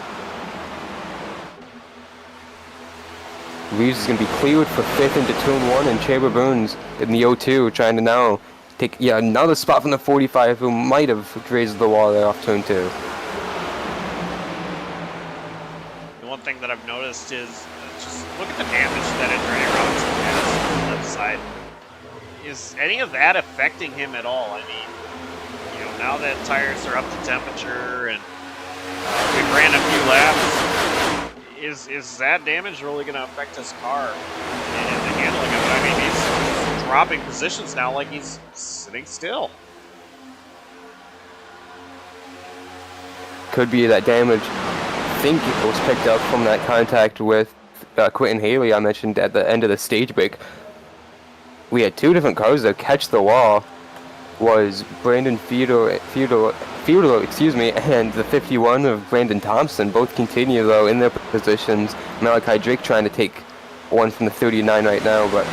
Reeves is going to be cleared for 5th into turn 1, and Chamber Burns in the 0-2 trying to now take another spot from the 45, who might have raised the wall there off turn 2. The one thing that I've noticed is just look at the damage that Andretti Robinson has on the left side. Is any of that affecting him at all? I mean, you know, now that tires are up to temperature and we ran a few laps, is that damage really going to affect his car and the handling of it? I mean, he's dropping positions now like he's sitting still. Could be that damage. I think it was picked up from that contact with Quentin Haley I mentioned at the end of the stage break. We had 2 different cars that catch the wall. Was Brandon Fiedler, and the 51 of Brandon Thompson. Both continue though in their positions. Malachi Drake trying to take one from the 39 right now, but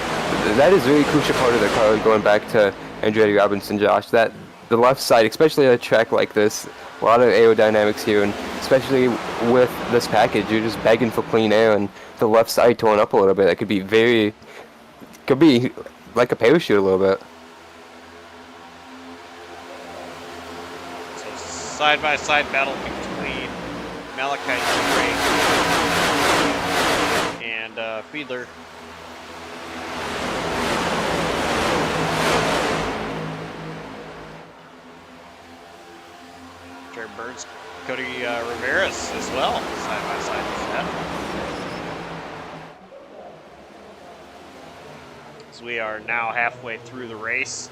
that is a really crucial part of the car. Going back to Andretti Robinson, Josh, that the left side, especially at a track like this, a lot of aerodynamics here, and especially with this package, you're just begging for clean air, and the left side torn up a little bit. That could be like a parachute a little bit. Side-by-side battle between Malachi Drake and Fiedler. Trey Burns, Cody Rivera's as well, side by side with that. So we are now halfway through the race.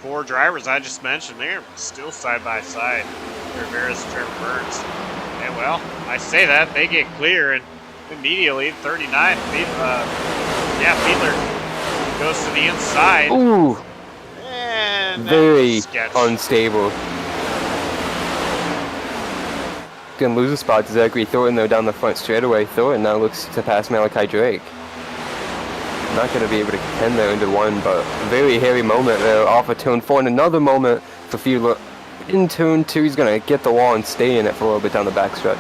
Four drivers I just mentioned, they're still side by side. Rivera's and Trevor Burns. And well, I say that, they get clear, and immediately 39, Fiedler goes to the inside. Ooh! And very unstable. Gonna lose a spot to Zachary Thornton though down the front straightaway. Thornton now looks to pass Malachi Drake. Not going to be able to contend there into one, but a very hairy moment there off of turn 4, and another moment for Fiedler in turn 2. He's going to get the wall and stay in it for a little bit down the backstretch.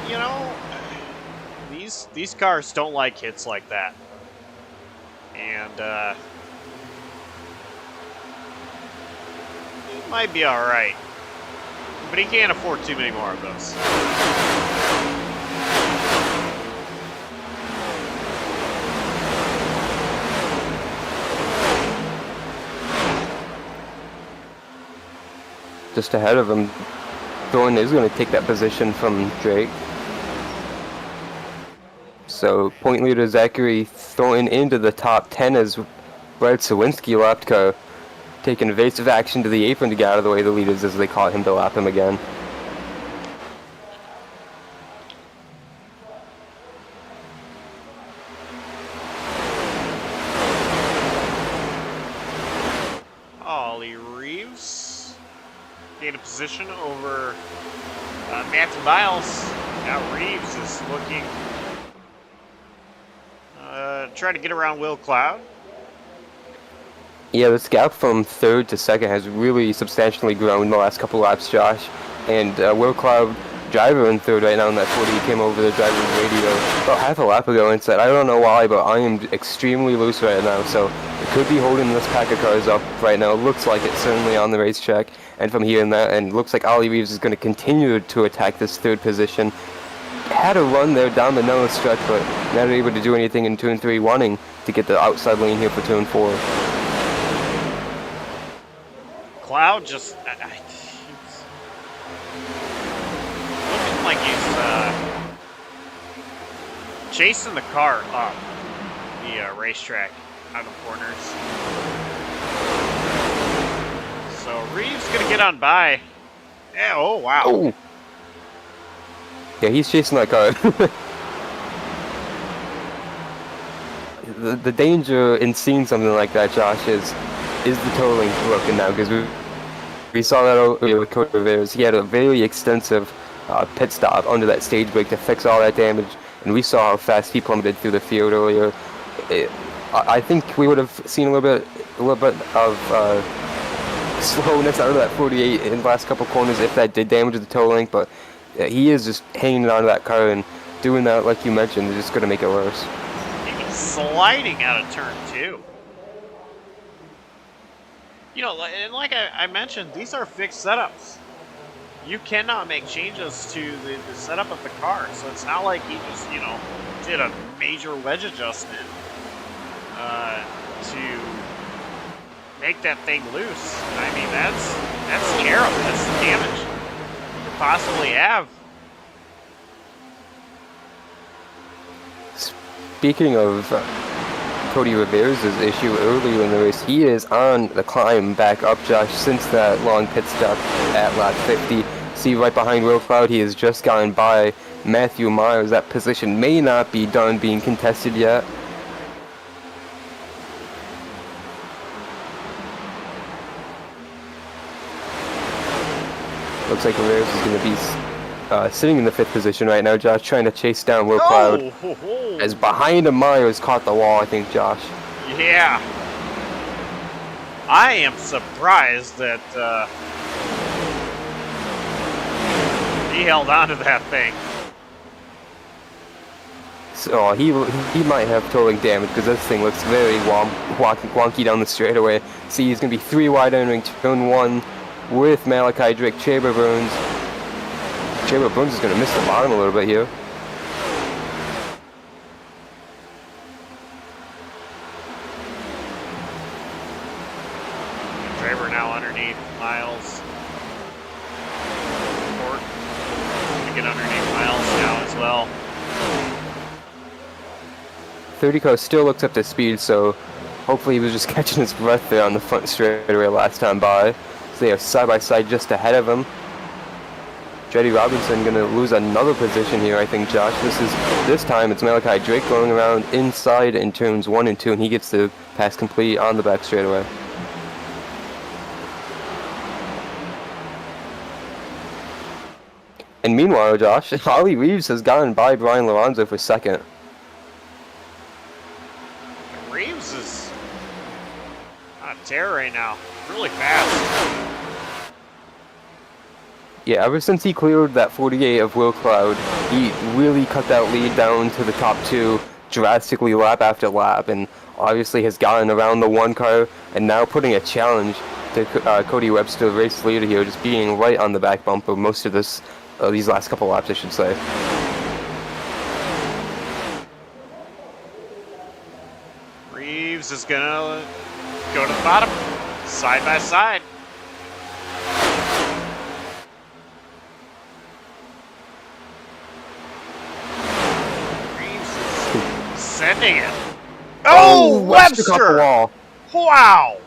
You know, these cars don't like hits like that, and it might be all right, but he can't afford too many more of those. Just ahead of him, Thornton is going to take that position from Drake. So point leader Zachary Thornton into the top 10 as Brad Sawinski lapped car, taking evasive action to the apron to get out of the way of the leaders as they caught him to lap him again. Gain a position over Matthew Miles. Now Reeves is looking, trying to get around Will Cloud. Yeah, this gap from third to second has really substantially grown in the last couple laps, Josh. And Will Cloud, driver in third right now in that 40, came over the driver's radio about half a lap ago and said, I don't know why, but I am extremely loose right now. So it could be holding this pack of cars up right now. It looks like it's certainly on the racetrack. And from here and that, and looks like Ollie Reeves is going to continue to attack this third position. Had a run there down the NAOR stretch, but not able to do anything in turn 3, wanting to get the outside lane here for turn 4. Cloud just he's looking like he's chasing the car up the racetrack out of corners. So Reeves gonna get on by. Yeah, oh wow. Oh. Yeah, he's chasing that car. the danger in seeing something like that, Josh, is the toe link broken now, because we saw that earlier with Cody Rivera's. He had a very extensive pit stop under that stage brake to fix all that damage, and we saw how fast he plummeted through the field earlier. I think we would have seen a little bit of slowness out of that 48 in the last couple corners if that did damage the toe link, but he is just hanging onto that car, and doing that, like you mentioned, is just going to make it worse. He was sliding out of turn 2. You know, and like I mentioned, these are fixed setups. You cannot make changes to the setup of the car, so it's not like he just, you know, did a major wedge adjustment to make that thing loose. I mean, that's terrible. That's the damage you could possibly have. Speaking of Cody Rivera's issue earlier in the race, he is on the climb back up, Josh, since that long pit stop at lap 50. See right behind Will Cloud, he has just gotten by Matthew Myers. That position may not be done being contested yet. Looks like Rivera's is going to be sitting in the 5th position right now, Josh, trying to chase down Will Cloud. As behind him, Myers caught the wall, I think, Josh. Yeah. I am surprised that he held on to that thing. So he might have towing damage because this thing looks very wonky down the straightaway. See, he's going to be 3 wide entering turn 1 with Malachi Drake. Jawb Burns is going to miss the bottom a little bit here. Driver now underneath Miles. Ford going to get underneath Miles now as well. 30 car still looks up to speed, so hopefully he was just catching his breath there on the front straightaway last time by. So they are side by side just ahead of him. Andretti Robinson gonna lose another position here, I think, Josh. This time it's Malachi Drake going around inside in turns 1 and 2, and he gets the pass complete on the back straightaway. And meanwhile, Josh, Ollie Reeves has gotten by Brian Lorenzo for second. Reeves is on a tear right now. Really fast. Yeah, ever since he cleared that 48 of Will Cloud, he really cut that lead down to the top 2 drastically lap after lap, and obviously has gotten around the 1 car, and now putting a challenge to Cody Webster, race leader here, just being right on the back bumper most of these last couple laps, I should say. Reeves is gonna go to the bottom, side by side. Reeves is sending it. Oh, Webster! Caught the wall. Wow!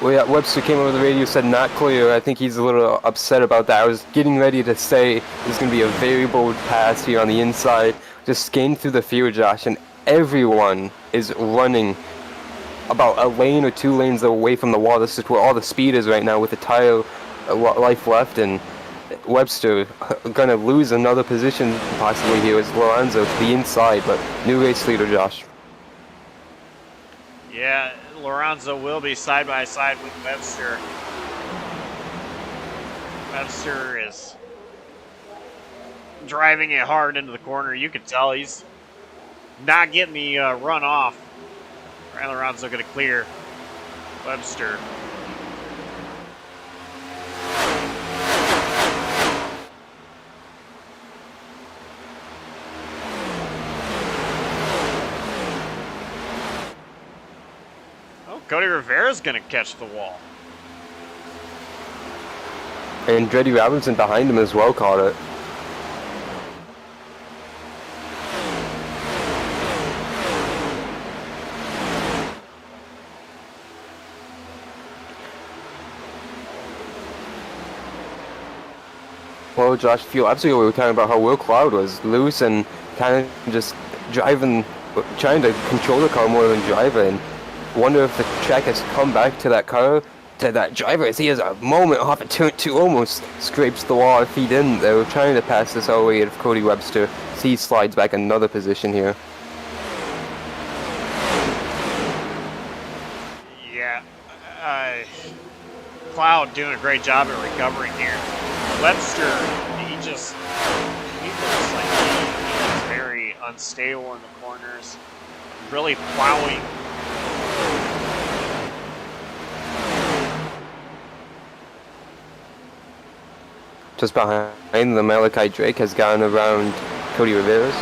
Well, yeah, Webster came over the radio, said not clear. I think he's a little upset about that. I was getting ready to say there's going to be a very bold pass here on the inside. Just skating through the field, Josh, and everyone is running about a lane or 2 lanes away from the wall. This is where all the speed is right now with the tire life left, and Webster going to lose another position possibly here as Lorenzo to the inside, but new race leader, Josh. Yeah, Lorenzo will be side by side with Webster. Webster is driving it hard into the corner. You can tell he's not getting the run off. Ryan Lorenzo going to clear Webster. Cody Rivera's going to catch the wall. And Andretti Robinson behind him as well caught it. Well, Josh, a few laps ago we were talking about how Will Cloud was loose and kind of just trying to control the car more than drive it. And wonder if the track has come back to that car, to that driver, as he has a moment off at turn 2, almost scrapes the wall if he didn't. They were trying to pass this all the way to Cody Webster. See, he slides back another position here. Yeah, Cloud doing a great job at recovering here. Webster, he looks like he's very unstable in the corners, really plowing. Just behind the Malachi Drake has gone around Cody Rivera's.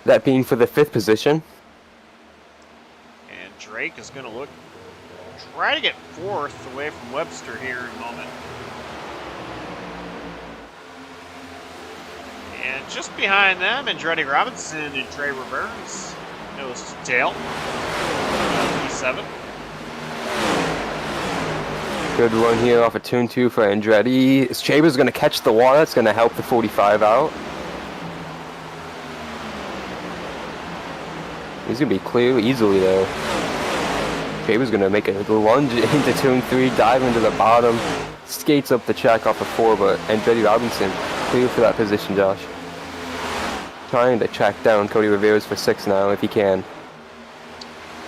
That being for the 5th position. And Drake is going to try to get 4th away from Webster here in a moment. And just behind them, Andretti Robinson and Trey Burns. Nose to tail. P7. Good run here off of turn 2 for Andretti. Chambers going to catch the wall. That's going to help the 45 out. He's going to be clear easily though. Chambers going to make a lunge into turn 3, dive into the bottom, skates up the track off of 4, but Andretti Robinson clear for that position, Josh. trying to track down Cody Rivera's for 6 now if he can.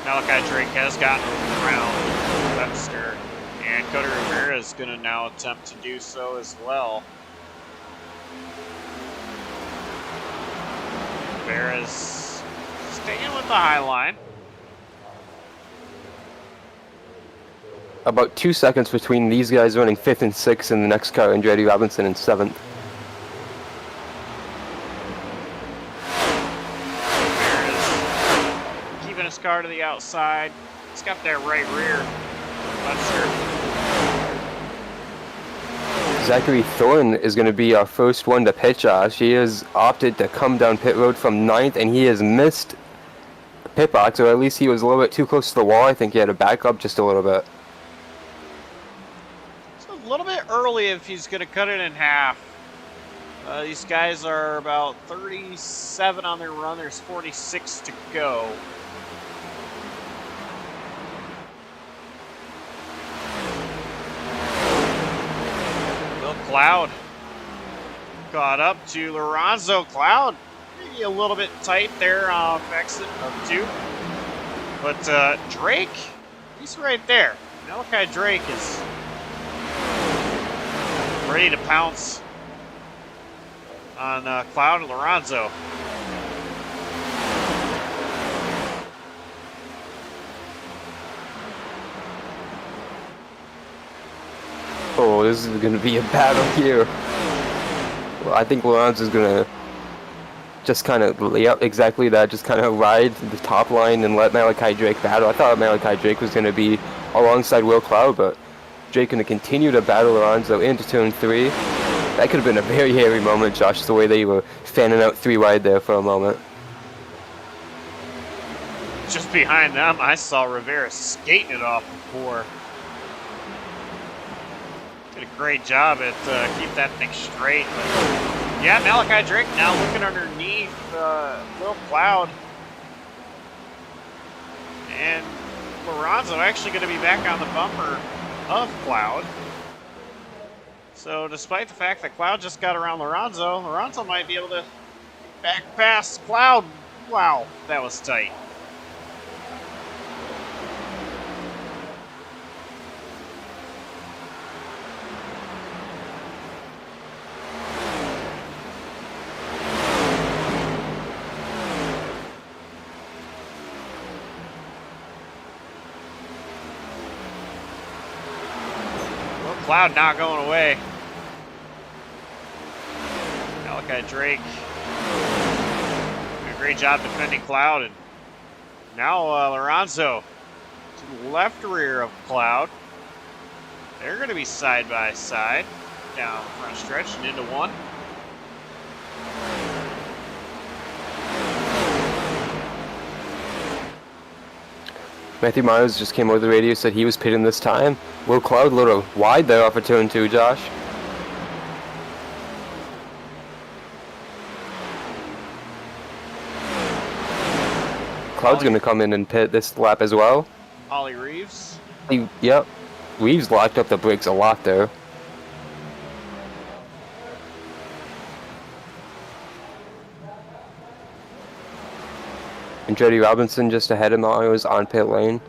Malachi Drake has gotten around Webster, and Cody Rivera is going to now attempt to do so as well. Rivera's staying with the high line. About 2 seconds between these guys running 5th and 6th, and the next car, Andretti Robinson, in 7th. Rivera's keeping his car to the outside. He's got that right rear. Webster. Zachary Thorne is going to be our first one to pit, Josh. He has opted to come down pit road from 9th, and he has missed the pit box, or at least he was a little bit too close to the wall. I think he had to back up just a little bit. A little bit early if he's going to cut it in half. These guys are about 37 on their run. There's 46 to go. Will Cloud caught up to Lorenzo. Cloud maybe a little bit tight there off exit of 2. But Drake, he's right there. Malachi Drake is ready to pounce on Cloud and Lorenzo. Oh, this is going to be a battle here. Well, I think Lorenzo's going to just kind of lay out exactly that, just kind of ride the top line and let Malachi Drake battle. I thought Malachi Drake was going to be alongside Will Cloud, but Drake going to continue to battle Lorenzo into turn 3. That could have been a very hairy moment, Josh, the way they were fanning out 3 wide there for a moment. Just behind them, I saw Rivera skating it off before. Did a great job at keep that thing straight. But yeah, Malachi Drake now looking underneath Will Cloud. And Lorenzo actually going to be back on the bumper of Cloud. So despite the fact that Cloud just got around Lorenzo, Lorenzo might be able to back past Cloud. Wow, that was tight. Cloud not going away. Malachi Drake doing a great job defending Cloud, and now Lorenzo to the left rear of Cloud. They're going to be side by side down the front stretch and into 1. Matthew Myers just came over the radio, said he was pitting this time. Will Cloud a little wide there off of turn 2, Josh. Cloud's going to come in and pit this lap as well. Ollie Reeves. Yep. Reeves locked up the brakes a lot there. Andretti Robinson just ahead of Myers on pit lane.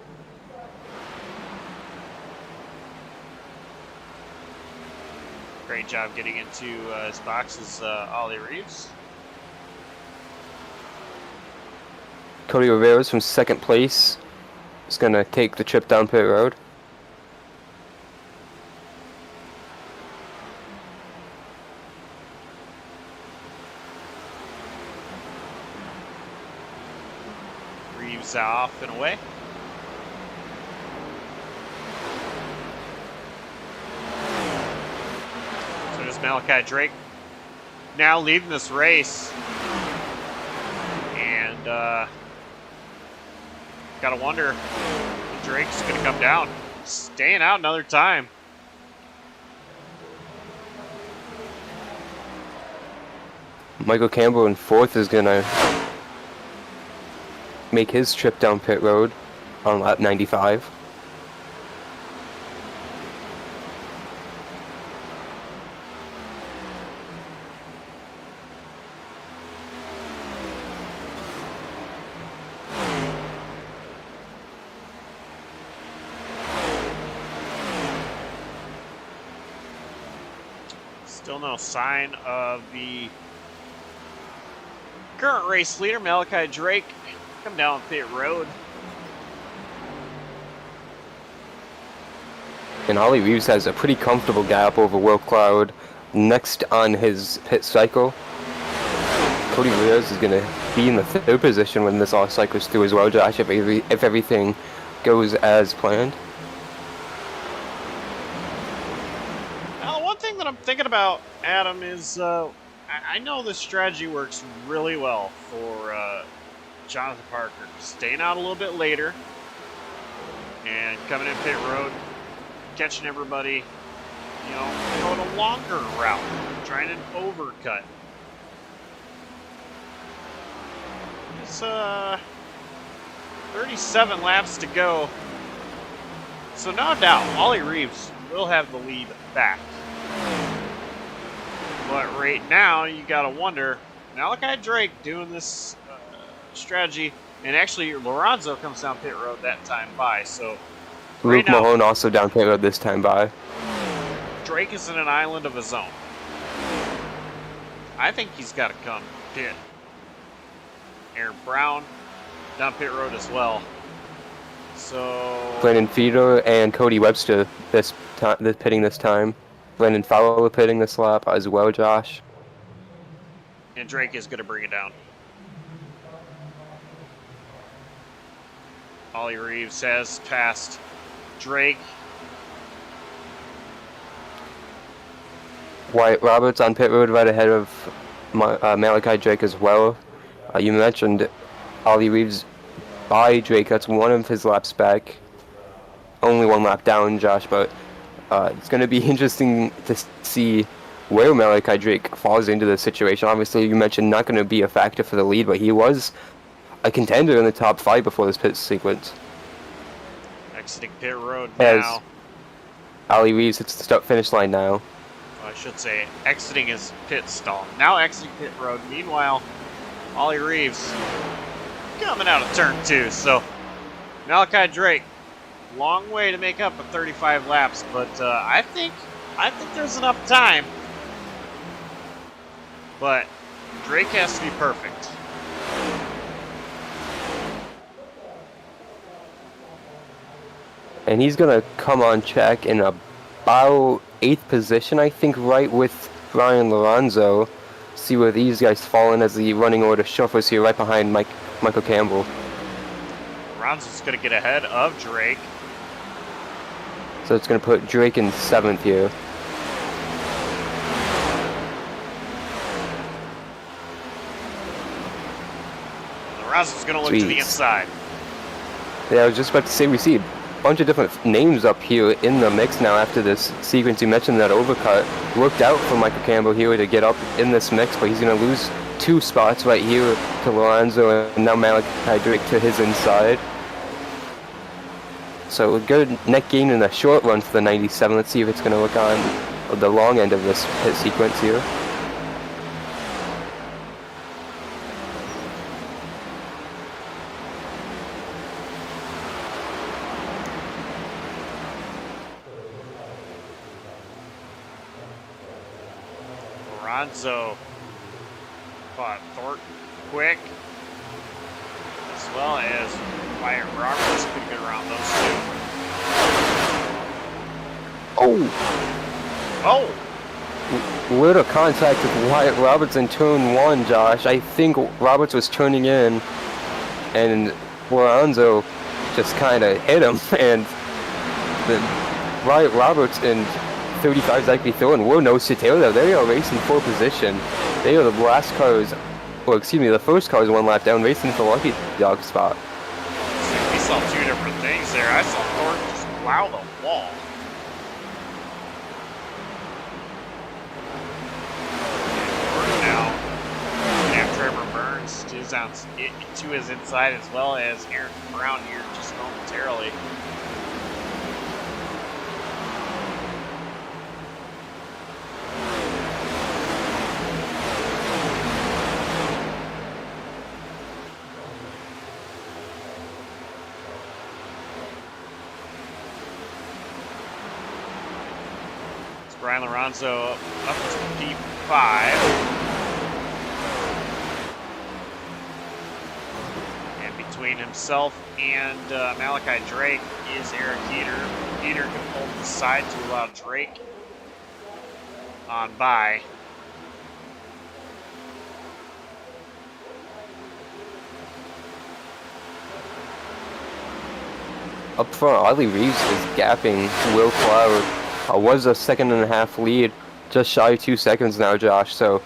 Great job getting into his boxes, Ollie Reeves. Cody Rivera's from 2nd place. He's going to take the trip down pit road. Reeves off and away. So does Malachi Drake now leading this race. And gotta wonder if Drake's gonna come down. Staying out another time. Michael Campbell in 4th is gonna make his trip down pit road on lap 95. Still no sign of the current race leader, Malachi Drake, come down pit road. And Ollie Reeves has a pretty comfortable gap over Will Cloud next on his pit cycle. Cody Rios is going to be in the third position when this all cycles through as well, Josh, if everything goes as planned. Now, one thing that I'm thinking about, Adam, is I know this strategy works really well for Jonathan Parker. Staying out a little bit later and coming in pit road, catching everybody, you know, going a longer route, trying an overcut. It's 37 laps to go. So no doubt, Ollie Reeves will have the lead back. But right now, you got to wonder, Malachi Drake doing this strategy, and actually Lorenzo comes down pit road that time by, so right Luke now, Mahone also down pit road this time by. Drake is in an island of his own. I think he's got to come pit. Aaron Brown down pit road as well. So Brandon Fedor and Cody Webster pitting this time. Brandon Fowler pitting this lap as well, Josh. And Drake is going to bring it down. Ollie Reeves has passed Drake. Wyatt Roberts on pit road right ahead of Malachi Drake as well. You mentioned Ollie Reeves by Drake. That's one of his laps back. Only one lap down, Josh, but it's going to be interesting to see where Malachi Drake falls into this situation. Obviously, you mentioned not going to be a factor for the lead, but he was a contender in the top 5 before this pit sequence. Exiting pit road now. As Ollie Reeves hits the start-finish line now. Well, I should say exiting his pit stall. Now exiting pit road. Meanwhile, Ollie Reeves coming out of turn 2. So Malachi Drake, long way to make up for 35 laps, but I think there's enough time. But Drake has to be perfect. And he's going to come on track in about 8th position, I think, right with Brian Lorenzo. See where these guys fall in as the running order shuffles here right behind Michael Campbell. Lorenzo's going to get ahead of Drake. So it's going to put Drake in 7th here. Lorenzo's going to look to the inside. Yeah, I was just about to say, we see a bunch of different names up here in the mix now after this sequence. You mentioned that overcut worked out for Michael Campbell here to get up in this mix, but he's going to lose 2 spots right here to Lorenzo and now Malachi Drake to his inside. So a good net gain in the short run for the 97. Let's see if it's going to look on the long end of this pit sequence here. Lorenzo caught Thur quick, as well as Wyatt Roberts. Pretty good around those 2. Oh! Little contact with Wyatt Roberts in turn 1, Josh. I think Roberts was turning in, and Lorenzo just kind of hit him, and Wyatt Roberts and 35 Zachary Thorne were no Sotelo. They are racing for position. They are the last cars, or excuse me, the first cars 1 lap down, racing for lucky dog spot. We saw 2 different things there. I saw Thor just plow the wall. Now, and Trevor Burns is to his inside, as well as Aaron Brown here just momentarily. Brian Lorenzo up to P5. And between himself and Malachi Drake is Eric Heater. Heater can pull to the side to allow Drake on by. Up front, Ollie Reeves is gapping Will Cloud. Was a 1.5 lead, just shy of 2 seconds now, Josh. So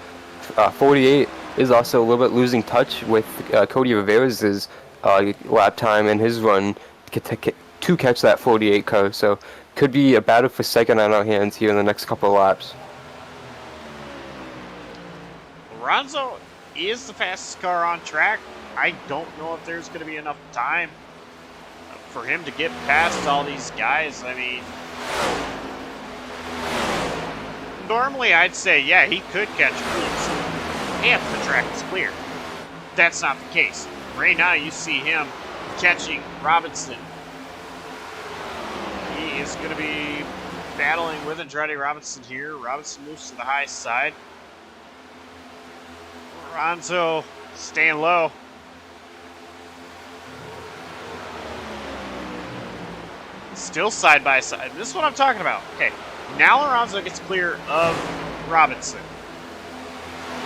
48 is also a little bit losing touch with Cody Rivera's lap time and his run to catch that 48 car. So could be a battle for second on our hands here in the next couple of laps. Lorenzo is the fastest car on track. I don't know if there's going to be enough time for him to get past all these guys. I mean, normally I'd say, yeah, he could catch Reeves if the track is clear. That's not the case. Right now you see him catching Robinson. He is going to be battling with Andretti Robinson here. Robinson moves to the high side. Lorenzo staying low. Still side by side. This is what I'm talking about. Okay, now Lorenzo gets clear of Robinson.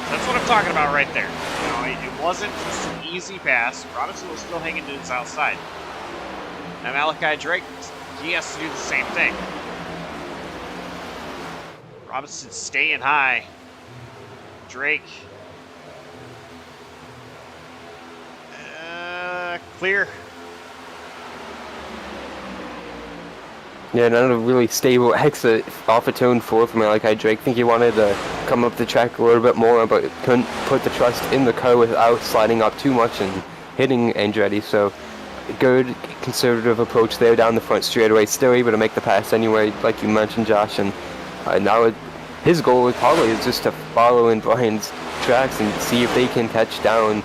That's what I'm talking about right there. You know, it wasn't just an easy pass. Robinson was still hanging to his outside. And Malachi Drake, he has to do the same thing. Robinson staying high. Drake. Clear. Yeah, not a really stable exit off of turn 4 for Malachi Drake. I think he wanted to come up the track a little bit more, but couldn't put the trust in the car without sliding up too much and hitting Andretti. So, good conservative approach there down the front straightaway. Still able to make the pass anyway, like you mentioned, Josh. And now his goal probably is just to follow in Brian's tracks and see if they can catch down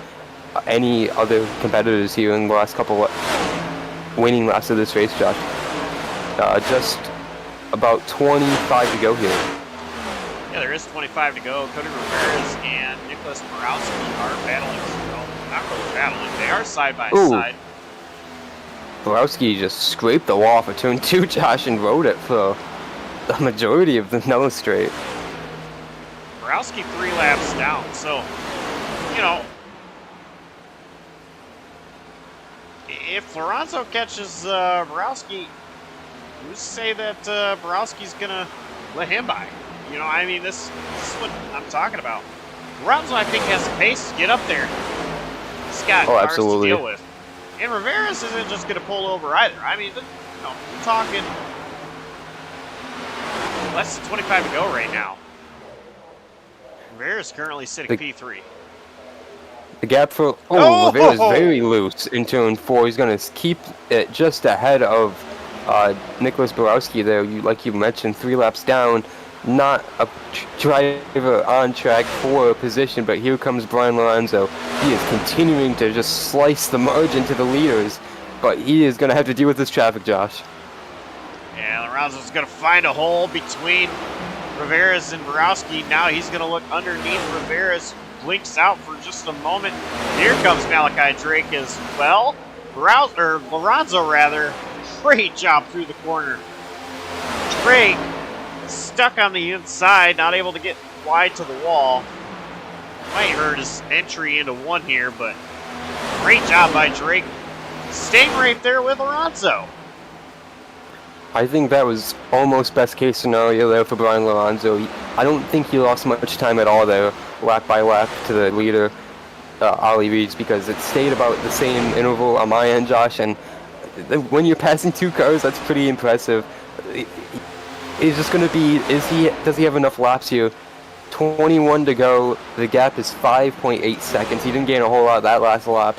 any other competitors here in the last couple of winning laps of this race, Josh. Just about 25 to go here. Yeah, there is 25 to go. Cody Ramirez and Nicholas Borowski are battling. Well, not really battling. They are side by side. Borowski just scraped the wall for turn 2, Josh, and rode it for the majority of the nose straight. Borowski 3 laps down. So, you know, if Lorenzo catches Borowski, who's to say that Borowski's going to let him by? You know, I mean, this is what I'm talking about. Lorenzo, I think, has the pace to get up there. He's got cars to deal with. And Rivera's isn't just going to pull over either. I mean, you know, we're talking less than 25 to go right now. Rivera's currently sitting P3. The gap for Rivera's very loose in turn 4. He's going to keep it just ahead of Nicholas Borowski there. Like you mentioned, 3 laps down. Not a driver on track for a position, but here comes Brian Lorenzo. He is continuing to just slice the margin to the leaders, but he is going to have to deal with this traffic, Josh. Yeah, Lorenzo's going to find a hole between Rivera's and Borowski. Now he's going to look underneath Rivera's. Blinks out for just a moment. Here comes Malachi Drake as well. Lorenzo, rather. Great job through the corner. Drake stuck on the inside, not able to get wide to the wall. Might hurt his entry into 1 here, but great job by Drake. Staying right there with Lorenzo. I think that was almost best case scenario there for Brian Lorenzo. I don't think he lost much time at all there, lap by lap to the leader, Ollie Reeves, because it stayed about the same interval on my end, Josh, and when you're passing 2 cars, that's pretty impressive. He's just going to be, does he have enough laps here? 21 to go, the gap is 5.8 seconds. He didn't gain a whole lot that last lap,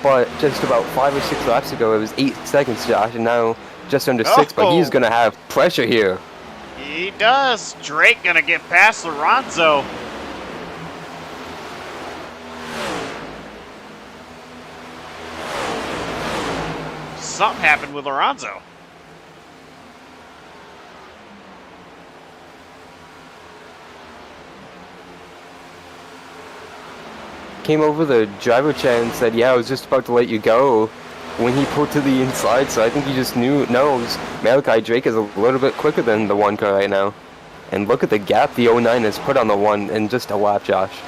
but just about 5 or 6 laps ago, it was 8 seconds, Josh, and now just under 6, but he's going to have pressure here. He does. Drake going to get past Lorenzo. Something happened with Lorenzo. came over the driver chair and said, yeah, I was just about to let you go when he pulled to the inside, so I think he just knows Malachi Drake is a little bit quicker than the 1 car right now. And look at the gap the 09 has put on the 1 in just a lap, Josh.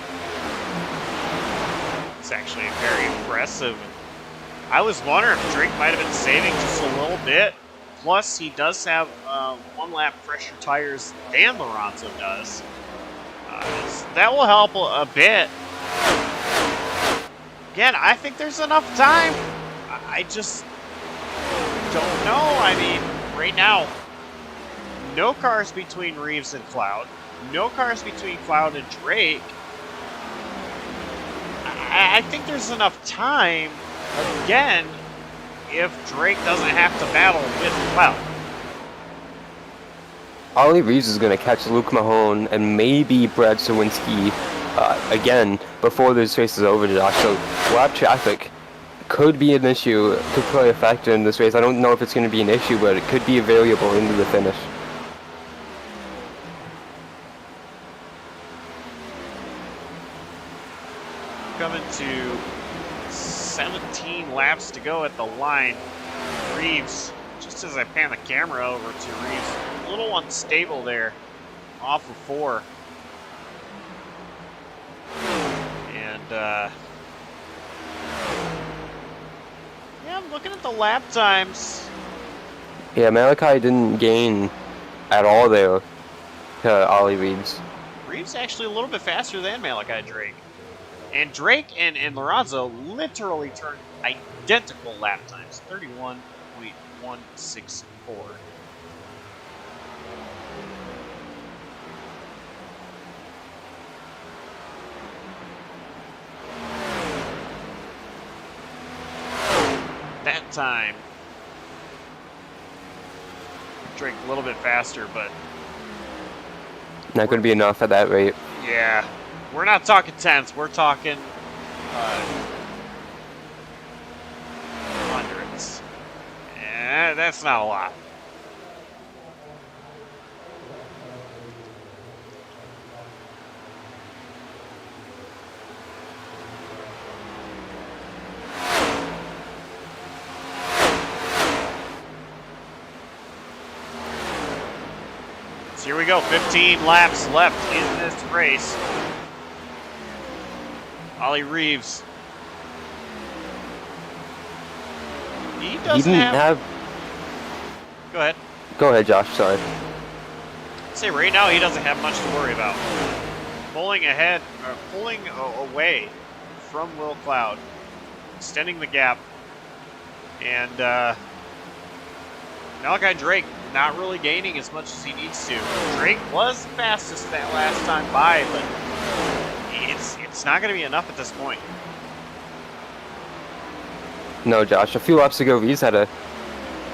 It's actually very impressive. I was wondering if Drake might have been saving just a little bit. Plus, he does have 1 lap fresher tires than Lorenzo does. That will help a bit. Again, I think there's enough time. I just don't know. I mean, right now, no cars between Reeves and Cloud. No cars between Cloud and Drake. I think there's enough time, again, if Drake doesn't have to battle with Cloud. Ollie Reeves is going to catch Luke Mahone and maybe Brad Sawinski again before this race is over, Josh. So lap traffic could be an issue, could play a factor in this race. I don't know if it's going to be an issue, but it could be a variable into the finish. Coming to 17 laps to go at the line. Reeves, just as I pan the camera over to Reeves, a little unstable there, off of 4. And, yeah, I'm looking at the lap times. Yeah, Malachi didn't gain at all there to Ollie Reeves. Reeves actually a little bit faster than Malachi Drake. And Drake and Lorenzo literally turned identical lap times, 31.164. That time, Drake a little bit faster, but not going to be enough at that rate. Yeah. We're not talking tenths, we're talking hundredths. Yeah, that's not a lot. So here we go, 15 laps left in this race. Ollie Reeves. He doesn't have... Go ahead. Go ahead, Josh. Sorry. I'd say right now he doesn't have much to worry about. Pulling ahead, pulling away from Will Cloud, extending the gap, and Malachi Drake not really gaining as much as he needs to. Drake was fastest that last time by, but it's not going to be enough at this point. No, Josh. A few laps ago, Reeves had a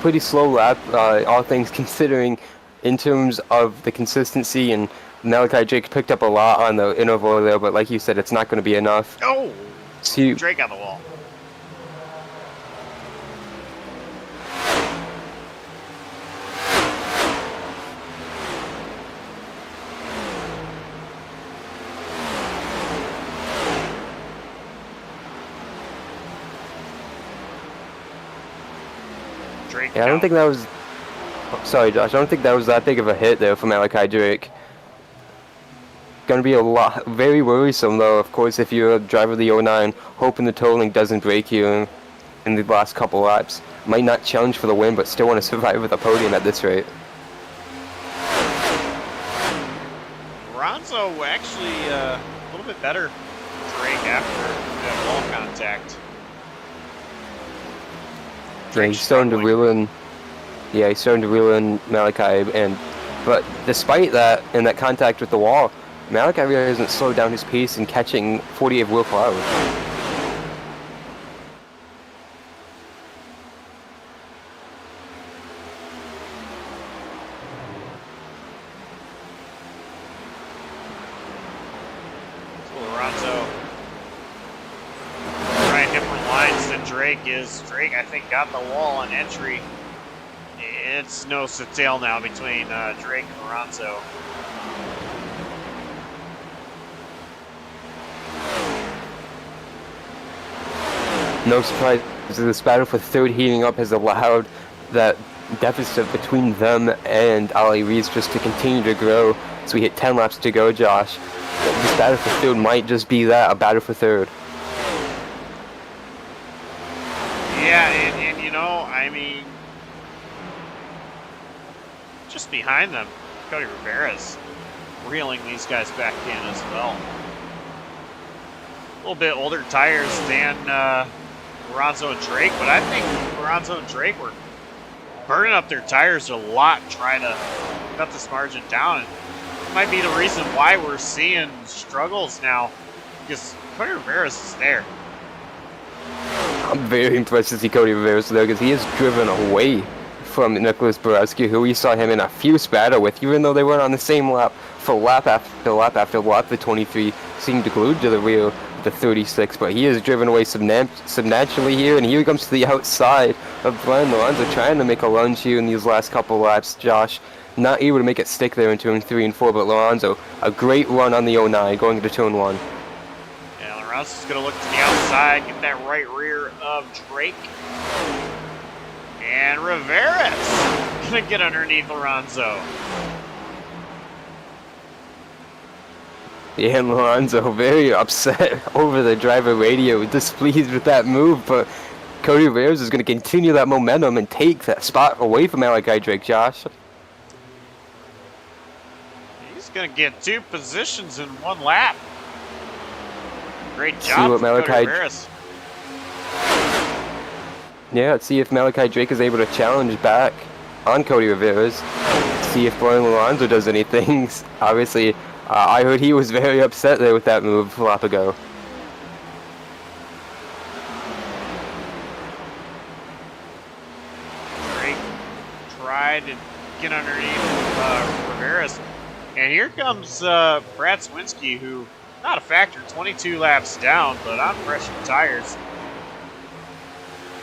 pretty slow lap, all things considering, in terms of the consistency, and Malachi Drake picked up a lot on the interval there, but like you said, it's not going to be enough. Oh! Drake on the wall. Yeah, I don't think that was... Sorry, Josh. I don't think that was that big of a hit, though, for Malachi Drake. Going to be very worrisome, though, of course, if you're a driver of the 09, hoping the tolling doesn't break you in the last couple laps. Might not challenge for the win, but still want to survive with a podium at this rate. Ronzo actually a little bit better Drake after that wall contact. Yeah, he's starting to reel in. Yeah, he's starting to reel in Malachi, but despite that and that contact with the wall, Malachi really hasn't slowed down his pace in catching 48 of Will Cloud. Drake, I think, got the wall on entry. It's nose to tail now between Drake and Lorenzo. No surprise, this battle for third heating up has allowed that deficit between them and Ollie Reeves just to continue to grow. So we hit 10 laps to go, Josh. This battle for third might just be that, a battle for third. Yeah, and you know, I mean, just behind them, Cody Rivera's reeling these guys back in as well. A little bit older tires than Lorenzo and Drake, but I think Lorenzo and Drake were burning up their tires a lot trying to cut this margin down. And it might be the reason why we're seeing struggles now, because Cody Rivera's is there. I'm very impressed to see Cody Rivera's there because he has driven away from Nicholas Borowski, who we saw him in a fierce battle with, even though they weren't on the same lap for lap after lap after lap. The 23 seemed glued to the rear of the 36, but he has driven away substantially here, and here he comes to the outside of Brian Lorenzo trying to make a lunge here in these last couple laps. Josh not able to make it stick there in turn 3 and 4, but Lorenzo, a great run on the 09 going into turn 1. Lorenzo's going to look to the outside, get that right rear of Drake. And Rivera's going to get underneath Lorenzo. Yeah, and Lorenzo very upset over the driver radio, displeased with that move, but Cody Rivera is going to continue that momentum and take that spot away from Malachi Drake, Josh. He's going to get 2 positions in 1 lap. Great job, see what Malachi. Yeah, let's see if Malachi Drake is able to challenge back on Cody Rivera's. See if Brian Lorenzo does anything. Obviously, I heard he was very upset there with that move a lap ago. Drake tried to get underneath Rivera's. And here comes Brad Swinski, who, not a factor, 22 laps down, but on fresher tires.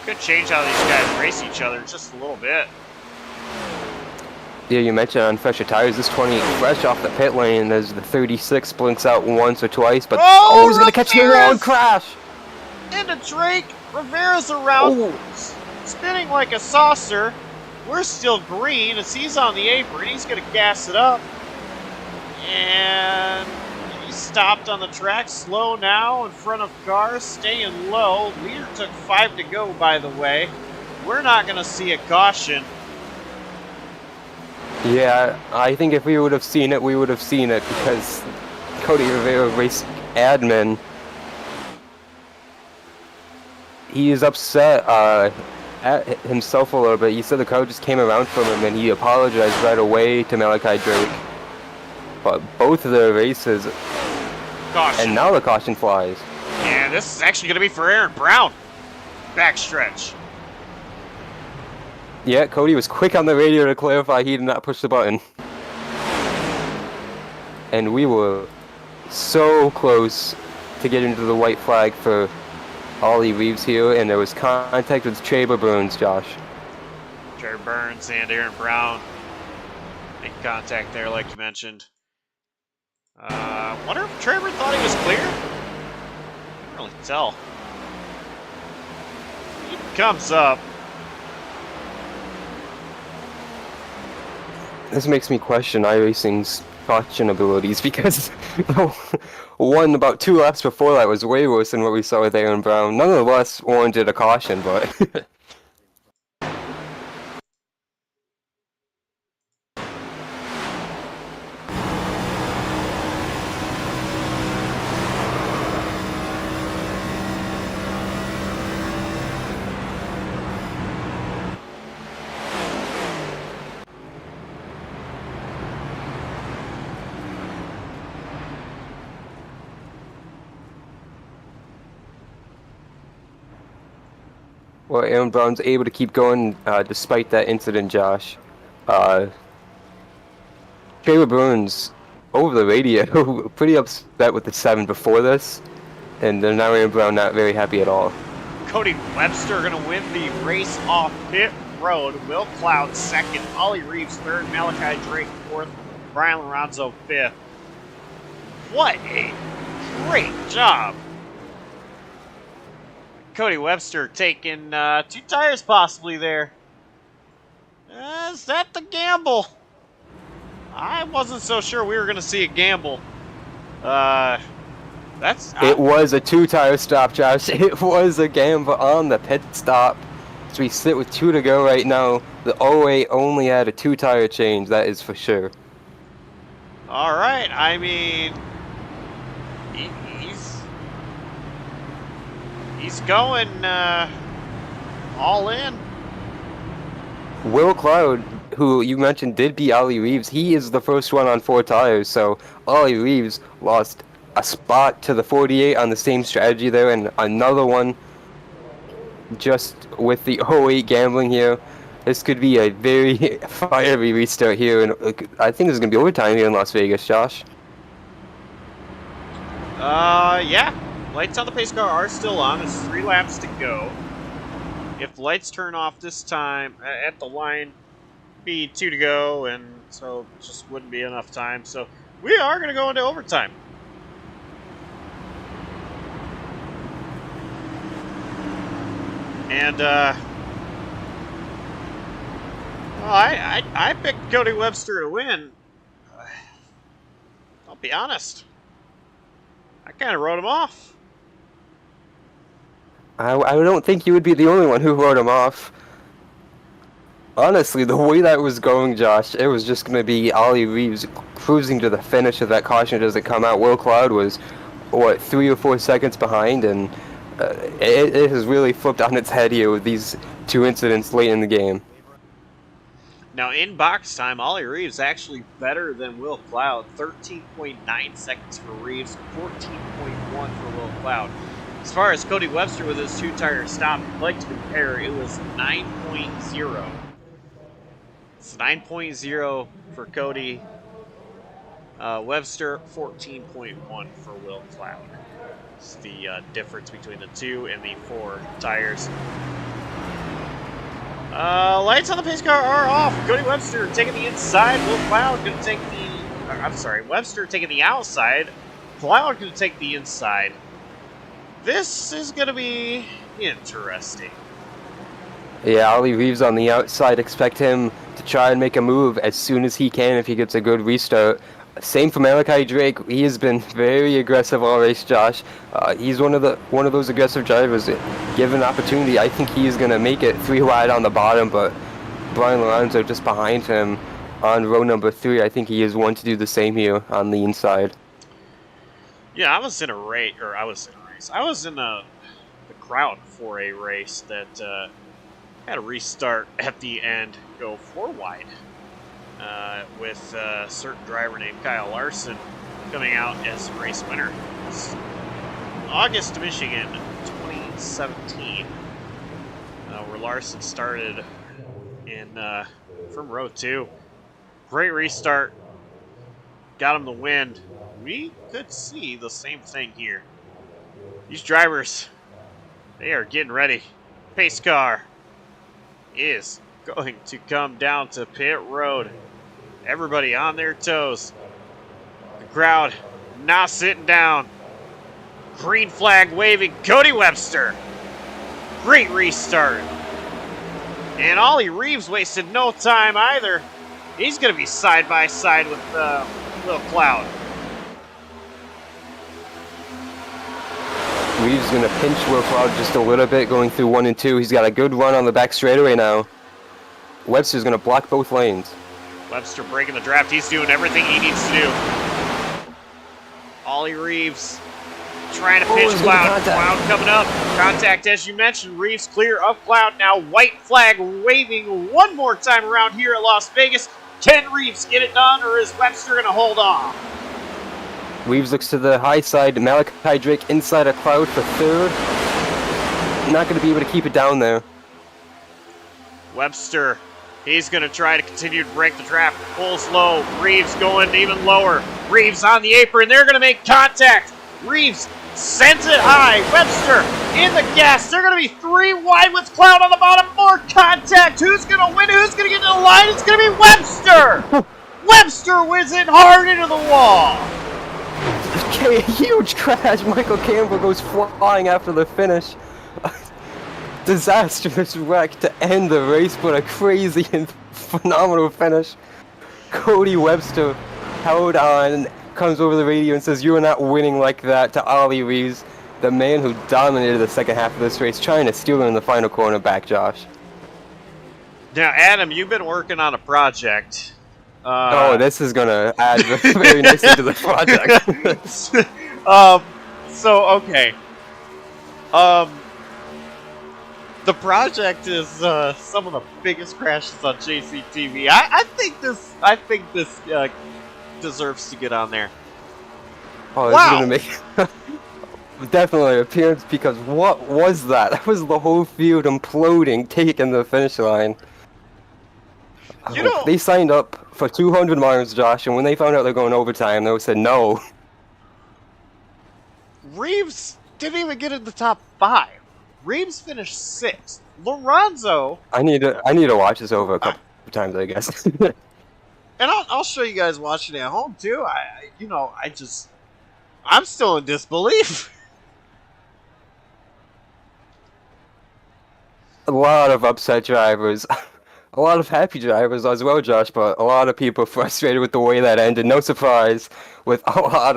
Could change how these guys race each other just a little bit. Yeah, you mentioned on fresher tires, this 20 fresh off the pit lane as the 36 blinks out once or twice, but he's going to catch the wrong crash. Into Drake. Rivera's around, spinning like a saucer. We're still green as he's on the apron. He's going to gas it up. And he stopped on the track, slow now in front of cars, staying low. Leader took 5 to go, by the way. We're not going to see a caution. Yeah, I think if we would have seen it, we would have seen it because Cody Rivera race admin, he is upset at himself a little bit. He said the crowd just came around from him and he apologized right away to Malachi Drake. But both of their races, caution. And now the caution flies. And this is actually going to be for Aaron Brown. Backstretch. Yeah, Cody was quick on the radio to clarify he did not push the button. And we were so close to getting into the white flag for Ollie Reeves here, and there was contact with Traber Burns, Josh. Traber Burns and Aaron Brown make contact there, like you mentioned. Wonder if Traber thought he was clear? Can't really tell. He comes up. This makes me question iRacing's caution abilities because one about 2 laps before that was way worse than what we saw with Aaron Brown. Nonetheless, warranted a caution, but well, Aaron Brown's able to keep going despite that incident, Josh. Traber Burns, over the radio, pretty upset with the 7 before this, and then now Aaron Brown not very happy at all. Cody Webster going to win the race off pit road. Will Cloud second, Ollie Reeves third, Malachi Drake fourth, Brian Lorenzo fifth. What a great job Cody Webster taking 2 tires possibly there. Is that the gamble? I wasn't so sure we were going to see a gamble. It was a 2-tire stop, Josh. It was a gamble on the pit stop. So we sit with 2 to go right now. The 08 only had a 2-tire change, that is for sure. All right, I mean, he's going all in. Will Cloud, who you mentioned did beat Ollie Reeves, he is the first one on 4 tires. So Ollie Reeves lost a spot to the 48 on the same strategy there, and another one just with the 08 gambling here. This could be a very fiery restart here, and I think there's going to be overtime here in Las Vegas, Josh. Yeah. Lights on the pace car are still on. There's 3 laps to go. If the lights turn off this time at the line, be 2 to go, and so it just wouldn't be enough time. So we are going to go into overtime. And I picked Cody Webster to win. I'll be honest. I kind of wrote him off. I don't think you would be the only one who wrote him off. Honestly, the way that was going, Josh, it was just going to be Ollie Reeves cruising to the finish if that caution doesn't come out. Will Cloud was, what, 3 or 4 seconds behind, and it has really flipped on its head here with these 2 incidents late in the game. Now, in box time, Ollie Reeves actually better than Will Cloud. 13.9 seconds for Reeves, 14.1 for Will Cloud. As far as Cody Webster with his 2-tire stop, if you'd like to compare, it was 9.0. It's 9.0 for Cody Webster, 14.1 for Will Cloud. It's the difference between the 2 and the 4 tires. Lights on the pace car are off. Cody Webster taking the inside. Will Cloud going to take the... Webster taking the outside. Cloud going to take the inside. This is going to be interesting. Yeah, Ollie Reeves on the outside. Expect him to try and make a move as soon as he can if he gets a good restart. Same for Malachi Drake. He has been very aggressive all race, Josh. He's one of those aggressive drivers. Given an opportunity, I think he is going to make it 3 wide on the bottom, but Brian Lorenzo just behind him on row number 3. I think he is one to do the same here on the inside. Yeah, I was in the crowd for a race that had a restart at the end, go 4 wide. With a certain driver named Kyle Larson coming out as the race winner. It's August, Michigan, 2017, where Larson started in from row 2. Great restart, got him the win. We could see the same thing here. These drivers, they are getting ready. Pace car is going to come down to pit road. Everybody on their toes. The crowd not sitting down. Green flag waving. Cody Webster. Great restart. And Ollie Reeves wasted no time either. He's going to be side by side with Will Cloud. Reeves going to pinch Will Cloud just a little bit going through 1 and 2. He's got a good run on the back straightaway now. Webster's going to block both lanes. Webster breaking the draft. He's doing everything he needs to do. Ollie Reeves trying to pinch Cloud. Cloud coming up. Contact, as you mentioned. Reeves clear of Cloud. Now white flag waving one more time around here at Las Vegas. Can Reeves get it done, or is Webster going to hold on? Reeves looks to the high side. Malachi Drake inside a Cloud for 3rd. Not going to be able to keep it down there. Webster, he's going to try to continue to break the draft. Pulls low. Reeves going even lower. Reeves on the apron. They're going to make contact. Reeves sends it high. Webster in the gas. They're going to be 3 wide with Cloud on the bottom. More contact. Who's going to win? Who's going to get to the line? It's going to be Webster. Webster wins it hard into the wall. Okay, huge crash. Michael Campbell goes flying after the finish. disastrous wreck to end the race, but a crazy and phenomenal finish. Cody Webster held on, comes over the radio and says, "You are not winning like that," to Ollie Reeves, the man who dominated the second half of this race, trying to steal him in the final corner back, Josh. Now, Adam, you've been working on a project. Oh, this is going to add very nicely to the project. So, okay. The project is some of the biggest crashes on JCTV. I think this deserves to get on there. Oh, this is going to make definitely an appearance, because what was that? That was the whole field imploding, taking the finish line. You know, they signed up for 200 miles, Josh, and when they found out they're going overtime, they said no. Reeves didn't even get in the top 5. Reeves finished 6th. Lorenzo. I need to watch this over a couple times, I guess. And I'll show you guys watching at home too. I'm still in disbelief. A lot of upset drivers. A lot of happy drivers as well, Josh, but a lot of people frustrated with the way that ended. No surprise, with a lot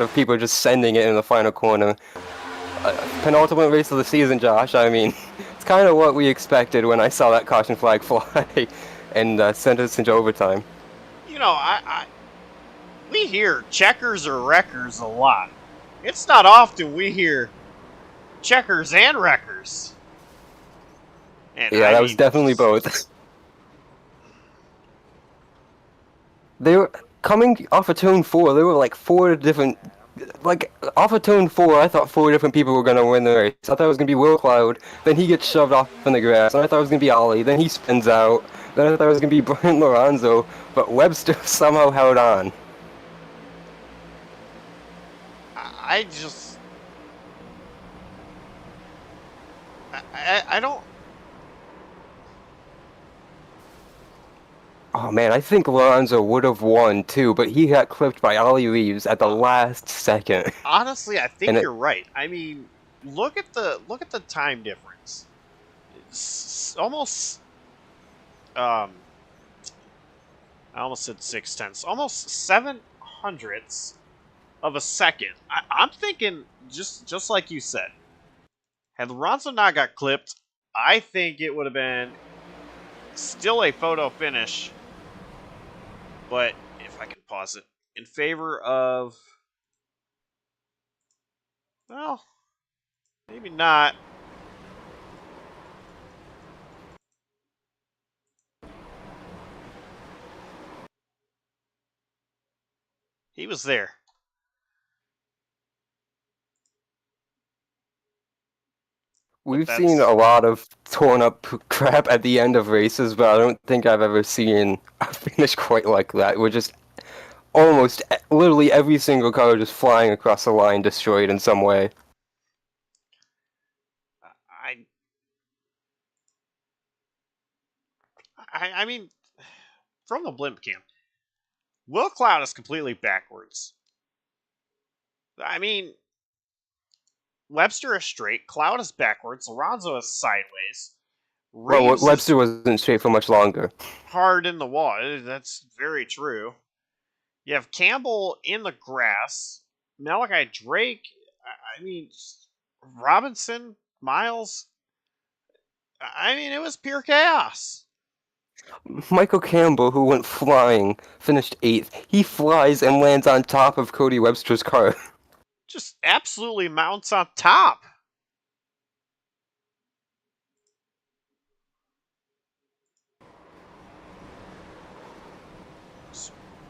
of people just sending it in the final corner. Penultimate race of the season, Josh. I mean, it's kind of what we expected when I saw that caution flag fly and sent us into overtime. You know, we hear checkers or wreckers a lot. It's not often we hear checkers and wreckers. And yeah, that was definitely both. They were coming off of turn 4. There were like 4 different, off of turn 4. I thought 4 different people were gonna win the race. I thought it was gonna be Will Cloud. Then he gets shoved off in the grass. And I thought it was gonna be Ollie. Then he spins out. Then I thought it was gonna be Brent Lorenzo. But Webster somehow held on. I don't. Oh man, I think Lorenzo would have won too, but he got clipped by Ollie Reeves at the last second. Honestly, I think you're right. I mean, look at the time difference. It's almost I almost said 6/10. Almost 7/100ths of a second. I'm thinking just like you said. Had Lorenzo not got clipped, I think it would have been still a photo finish. But if I can pause it, in favor of, well, maybe not. He was there. We've seen a lot of torn up crap at the end of races, but I don't think I've ever seen a finish quite like that. We're just almost literally every single car just flying across the line, destroyed in some way. I mean, from the blimp cam, Will Cloud is completely backwards. I mean, Webster is straight, Cloud is backwards, Lorenzo is sideways. Well, Webster wasn't straight for much longer. Hard in the wall. That's very true. You have Campbell in the grass. Malachi Drake. I mean, Robinson, Miles. I mean, it was pure chaos. Michael Campbell, who went flying, finished 8th. He flies and lands on top of Cody Webster's car. Just absolutely mounts on top.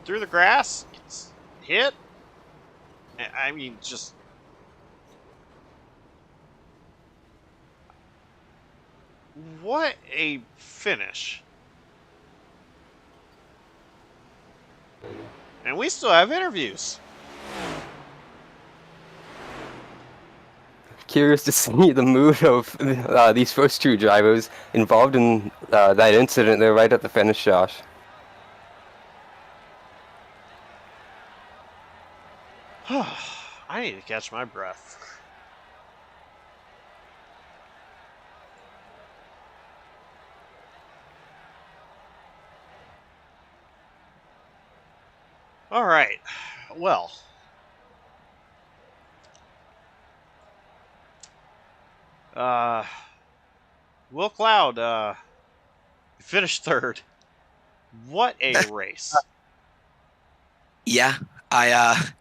Through the grass, gets hit. I mean, just... What a finish. And we still have interviews. Curious to see the mood of these first 2 drivers involved in that incident there right at the finish, Josh. I need to catch my breath. All right. Well, uh, Will Cloud finished third. What a race! Yeah, I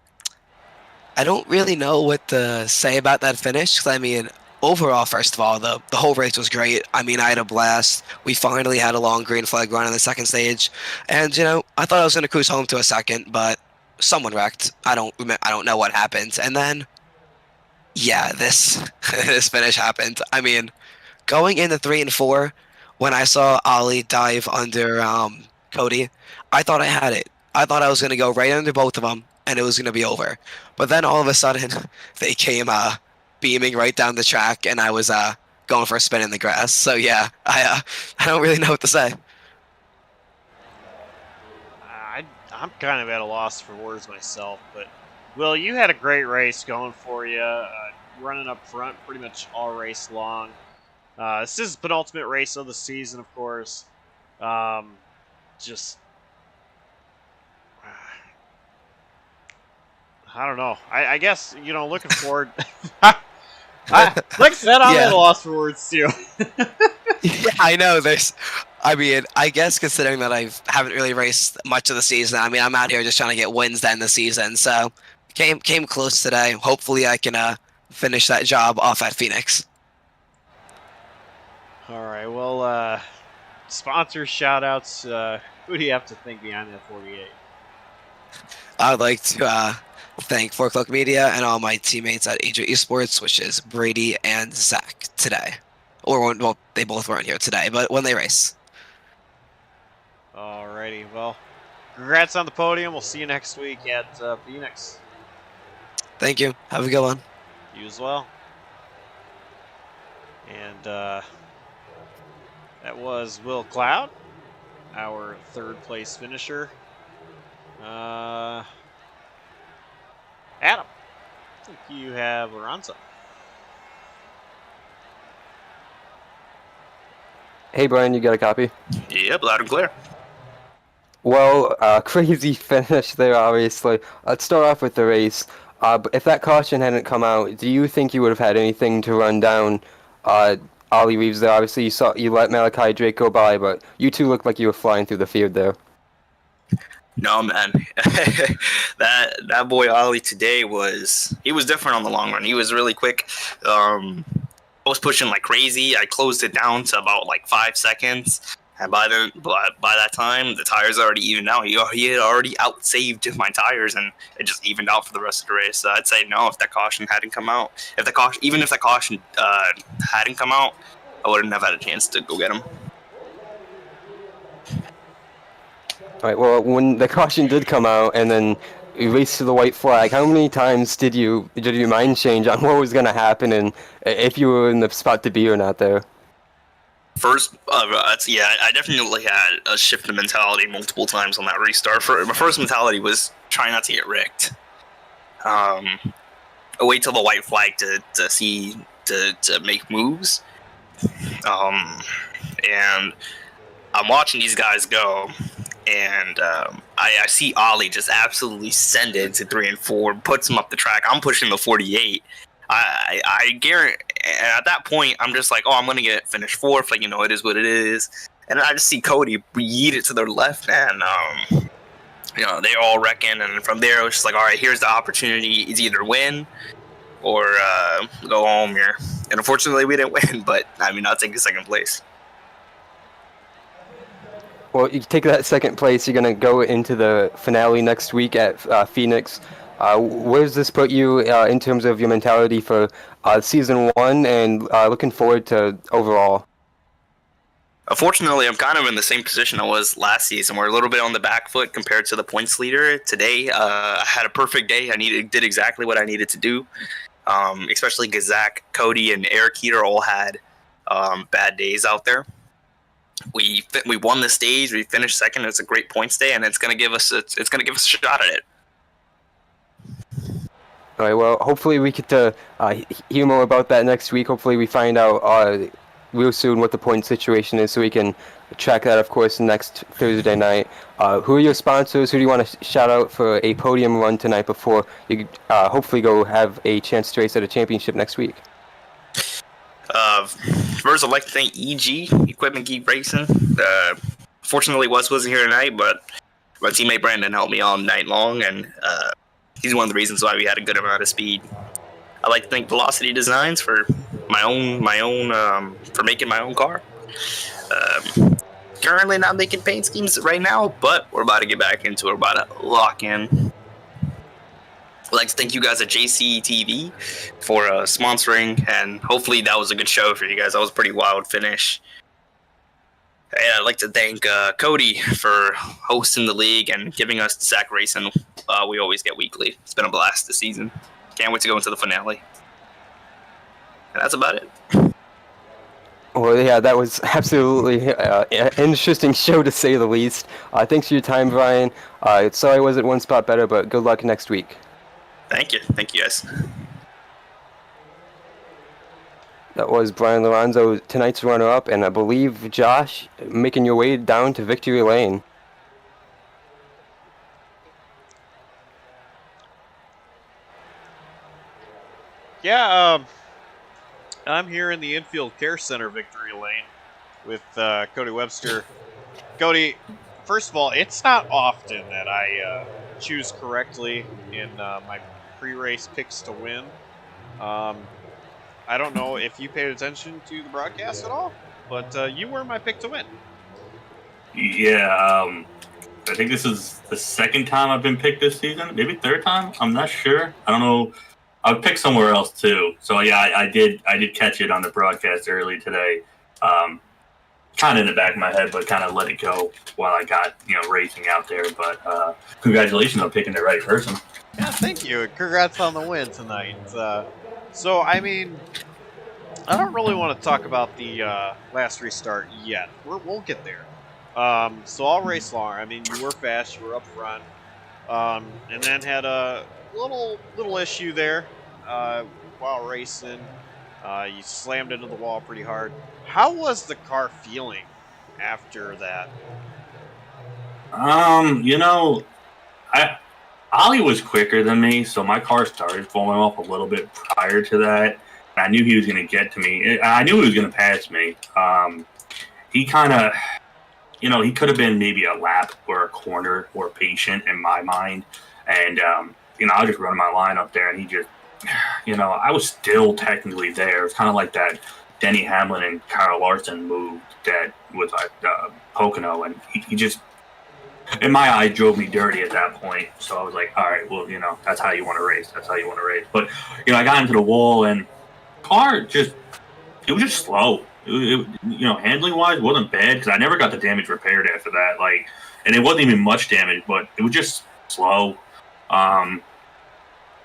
don't really know what to say about that finish. 'Cause I mean, overall, first of all, the whole race was great. I mean, I had a blast. We finally had a long green flag run in the second stage, and I thought I was gonna cruise home to a second, but someone wrecked. I don't know what happened, and then yeah, this this finish happened. I mean, going into 3 and 4, when I saw Ollie dive under Cody, I thought I had it. I thought I was going to go right under both of them, and it was going to be over. But then all of a sudden, they came beaming right down the track, and I was going for a spin in the grass. So yeah, I don't really know what to say. I'm kind of at a loss for words myself, but Will, you had a great race going for you, running up front pretty much all race long. This is the penultimate race of the season, of course. Just, I don't know. I guess, looking forward. Like I said, I'm at a loss for words, too. Yeah, I know. I mean, I guess considering that I haven't really raced much of the season, I mean, I'm out here just trying to get wins to end the season. So came close today. Hopefully, I can finish that job off at Phoenix. All right. Well, sponsor shout outs. Who do you have to thank behind that 48? I would like to thank 4 O'Clock Media and all my teammates at Adria Esports, which is Brady and Zach today. Well, they both weren't here today, but when they race. Alrighty, well, congrats on the podium. We'll see you next week at Phoenix. Thank you. Have a good one. You as well. And that was Will Cloud, our third place finisher. Adam, I think you have Lorenzo. Hey, Brian, you got a copy? Yep, loud and clear. Well, crazy finish there, obviously. Let's start off with the race. But if that caution hadn't come out, do you think you would have had anything to run down Ollie Reeves there? Obviously, you let Malachi Drake go by, but you two looked like you were flying through the field there. No, man. that boy Ollie today he was different on the long run. He was really quick. I was pushing like crazy. I closed it down to about like 5 seconds. And by that time, the tires already evened out. He had already outsaved my tires, and it just evened out for the rest of the race. So I'd say no if that caution hadn't come out. Even if that caution hadn't come out, I wouldn't have had a chance to go get him. All right. Well, when the caution did come out, and then you raced to the white flag, how many times did your mind change on what was going to happen and if you were in the spot to be or not there? First, I definitely had a shift in mentality multiple times on that restart. My first mentality was try not to get wrecked. Wait till the white flag to make moves. And I'm watching these guys go, and I see Ollie just absolutely send it to 3 and 4, puts him up the track. I'm pushing the 48. I guarantee at that point I'm just like, I'm gonna get finished 4th, like it is what it is. And I just see Cody yeet it to their left, and they all reckon. And from there, it was just like, all right, here's the opportunity. It's either win or go home here. And unfortunately, we didn't win, but I mean, I'll take the second place. Well, you take that second place. You're gonna go into the finale next week at Phoenix. Where does this put you in terms of your mentality for season 1 and looking forward to overall? Unfortunately, I'm kind of in the same position I was last season. We're a little bit on the back foot compared to the points leader. Today, I had a perfect day. Did exactly what I needed to do, especially because Zach, Cody, and Eric Heater all had bad days out there. We won the stage. We finished second. It's a great points day, and it's gonna give us a shot at it. All right. Well, hopefully we get to hear more about that next week. Hopefully we find out real soon what the point situation is, so we can track that, of course, next Thursday night. Who are your sponsors? Who do you want to shout out for a podium run tonight before you hopefully go have a chance to race at a championship next week? First, I'd like to thank EG, Equipment Geek Racing. Fortunately, Wes wasn't here tonight, but my teammate Brandon helped me all night long, and he's one of the reasons why we had a good amount of speed. I'd like to thank Velocity Designs for for making my own car. Currently not making paint schemes right now, but we're about to get back into it. We're about to lock in. I'd like to thank you guys at JCTV for sponsoring, and hopefully that was a good show for you guys. That was a pretty wild finish. And I'd like to thank Cody for hosting the league and giving us the SAAC racing we always get weekly. It's been a blast this season. Can't wait to go into the finale. And that's about it. Well, yeah, that was absolutely an interesting show, to say the least. Thanks for your time, Brian. Sorry I wasn't one spot better, but good luck next week. Thank you. Thank you, guys. That was Brian Lorenzo, tonight's runner-up, and I believe, Josh, making your way down to victory lane. Yeah, I'm here in the infield care center victory lane with Cody Webster. Cody, first of all, it's not often that I choose correctly in my pre-race picks to win. I don't know if you paid attention to the broadcast at all, but you were my pick to win. Yeah, I think this is the second time I've been picked this season. Maybe third time. I'm not sure. I don't know. I picked somewhere else too. So yeah, I did catch it on the broadcast early today. Kind of in the back of my head, but kind of let it go while I got racing out there. But congratulations on picking the right person. Yeah, thank you. Congrats on the win tonight. So I mean, I don't really want to talk about the last restart yet. We'll get there. So I'll race long. I mean, you were fast. You were up front, and then had a little issue there while racing. You slammed into the wall pretty hard. How was the car feeling after that? Ollie was quicker than me, so my car started falling off a little bit prior to that. I knew he was going to get to me. I knew he was going to pass me. He kind of, he could have been maybe a lap or a corner or patient in my mind. And, I was just running my line up there, and he just, I was still technically there. It's kind of like that Denny Hamlin and Kyle Larson move that with Pocono, and he just, in my eye, drove me dirty at that point. So I was like, all right, well, that's how you want to race. That's how you want to race. But, I got into the wall, and car it was just slow. Handling wise, wasn't bad because I never got the damage repaired after that. And it wasn't even much damage, but it was just slow. And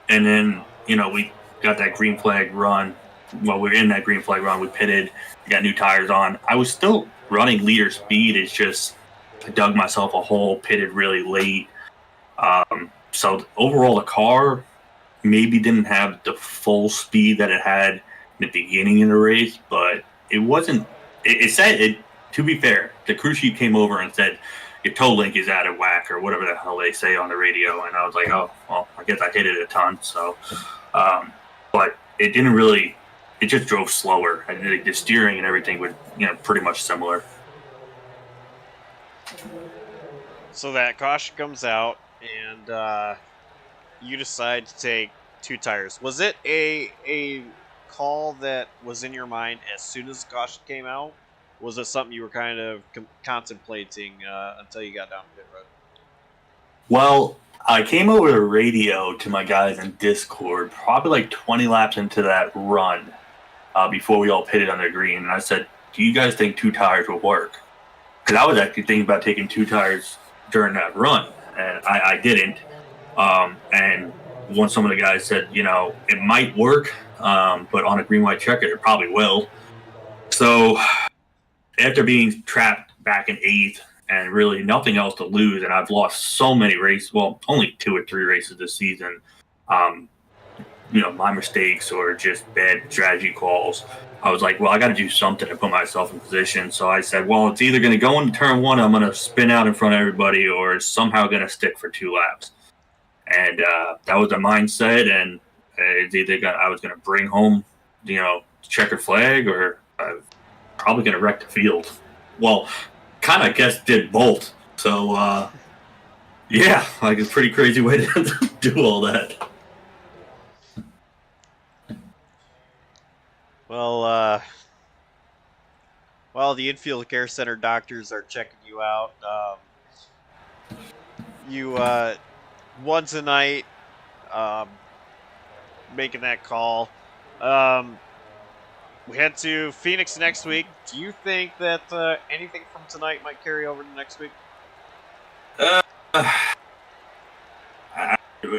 then, we got that green flag run. While we were in that green flag run, we pitted, got new tires on. I was still running leader speed. It's just I dug myself a hole, pitted really late. So overall, the car maybe didn't have the full speed that it had in the beginning of the race, but it wasn't. It said, to be fair, the crew chief came over and said, your toe link is out of whack or whatever the hell they say on the radio. And I was like, oh, well, I guess I hit it a ton. So, but it didn't really, it just drove slower. And the steering and everything was, pretty much similar. So that caution comes out, and you decide to take two tires. Was it a call that was in your mind as soon as the caution came out? Was it something you were kind of contemplating until you got down to pit road? Well, I came over the radio to my guys in Discord probably like 20 laps into that run before we all pitted on the green. And I said, do you guys think two tires will work? Because I was actually thinking about taking two tires during that run, and I didn't. And once some of the guys said, it might work, but on a green-white checker, it probably will. So after being trapped back in 8th and really nothing else to lose, and I've lost so many races, well, only 2 or 3 races this season, my mistakes or just bad strategy calls. I was like, well, I got to do something to put myself in position. So I said, well, it's either going to go into turn one, I'm going to spin out in front of everybody, or it's somehow going to stick for 2 laps. And that was the mindset. And it's either I was going to bring home, checkered flag, or probably going to wreck the field. Well, kind of, I guess, did both. So, yeah, like it's a pretty crazy way to do all that. Well, the infield care center doctors are checking you out. You won tonight, making that call. We head to Phoenix next week. Do you think that anything from tonight might carry over to next week?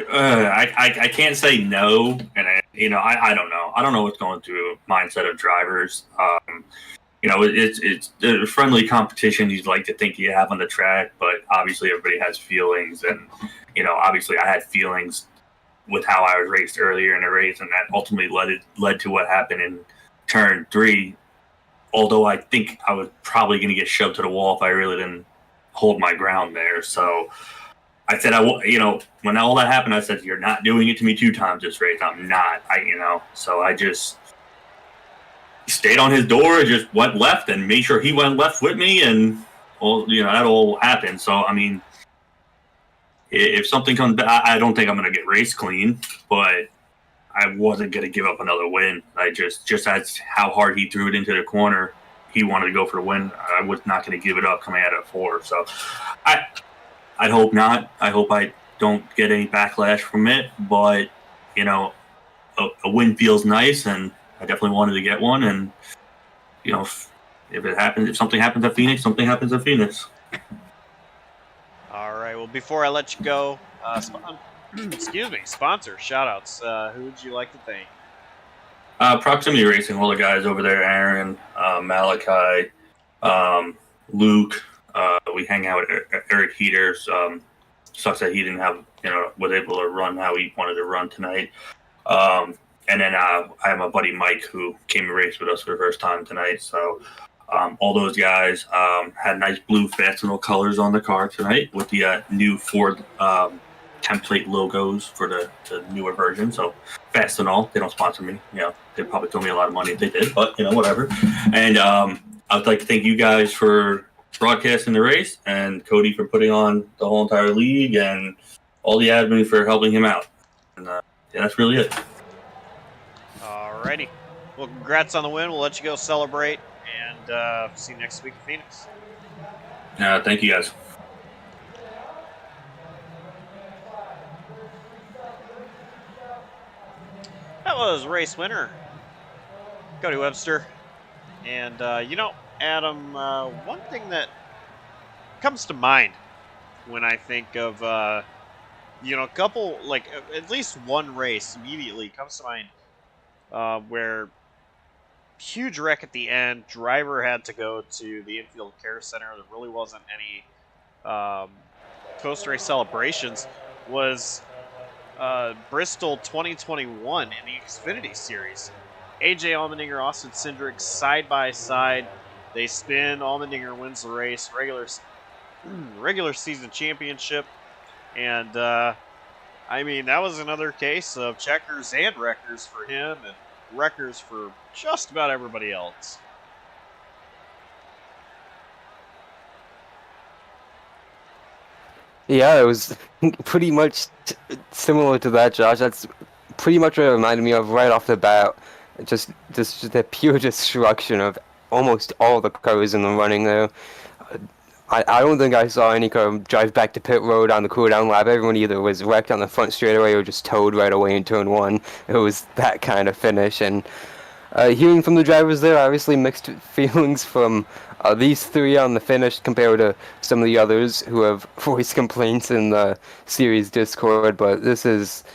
I can't say no, and I don't know. I don't know what's going through the mindset of drivers. It's a friendly competition you'd like to think you have on the track, but obviously everybody has feelings, and obviously I had feelings with how I was raced earlier in the race, and that ultimately led to what happened in turn 3. Although I think I was probably going to get shoved to the wall if I really didn't hold my ground there. So I said, when all that happened, I said, you're not doing it to me 2 times this race. I'm not. So I just stayed on his door, just went left and made sure he went left with me, and that all happened. So I mean, if something comes back, I don't think I'm going to get race clean, but I wasn't going to give up another win. I just as how hard he threw it into the corner, he wanted to go for the win. I was not going to give it up coming out of 4. So I hope not. I hope I don't get any backlash from it, but a win feels nice, and I definitely wanted to get one. And if something happens at Phoenix, something happens at Phoenix. All right. Well, before I let you go, sponsor shout-outs. Who would you like to thank? Proximity Racing, all the guys over there, Aaron, Malachi, Luke. We hang out with Eric Heaters. Sucks that he didn't was able to run how he wanted to run tonight. And then I have my buddy Mike, who came to race with us for the first time tonight. So all those guys had nice blue Fastenal colors on the car tonight with the new Ford template logos for the newer version. So Fastenal, they don't sponsor me. They'd probably throw me a lot of money if they did, but whatever. And I would like to thank you guys for broadcasting the race, and Cody for putting on the whole entire league, and all the admin for helping him out. And that's really it. Alrighty. Well, congrats on the win. We'll let you go celebrate, and see you next week in Phoenix. Thank you, guys. That was race winner, Cody Webster. And, Adam, one thing that comes to mind when I think of, a couple, at least one race immediately comes to mind where huge wreck at the end, driver had to go to the infield care center. There really wasn't any post-race celebrations. Was Bristol 2021 in the Xfinity Series. AJ Allmendinger, Austin Cindric, side by side. They spin. Allmendinger wins the race, regular season championship, and that was another case of checkers and wreckers for him, and wreckers for just about everybody else. Yeah, it was pretty much similar to that, Josh. That's pretty much what it reminded me of right off the bat. Just the pure destruction of almost all the cars in the running there. I don't think I saw any car drive back to pit road on the cool-down lap. Everyone either was wrecked on the front straightaway or just towed right away in turn 1. It was that kind of finish. And hearing from the drivers there, obviously mixed feelings from these 3 on the finish compared to some of the others who have voiced complaints in the series Discord. But this is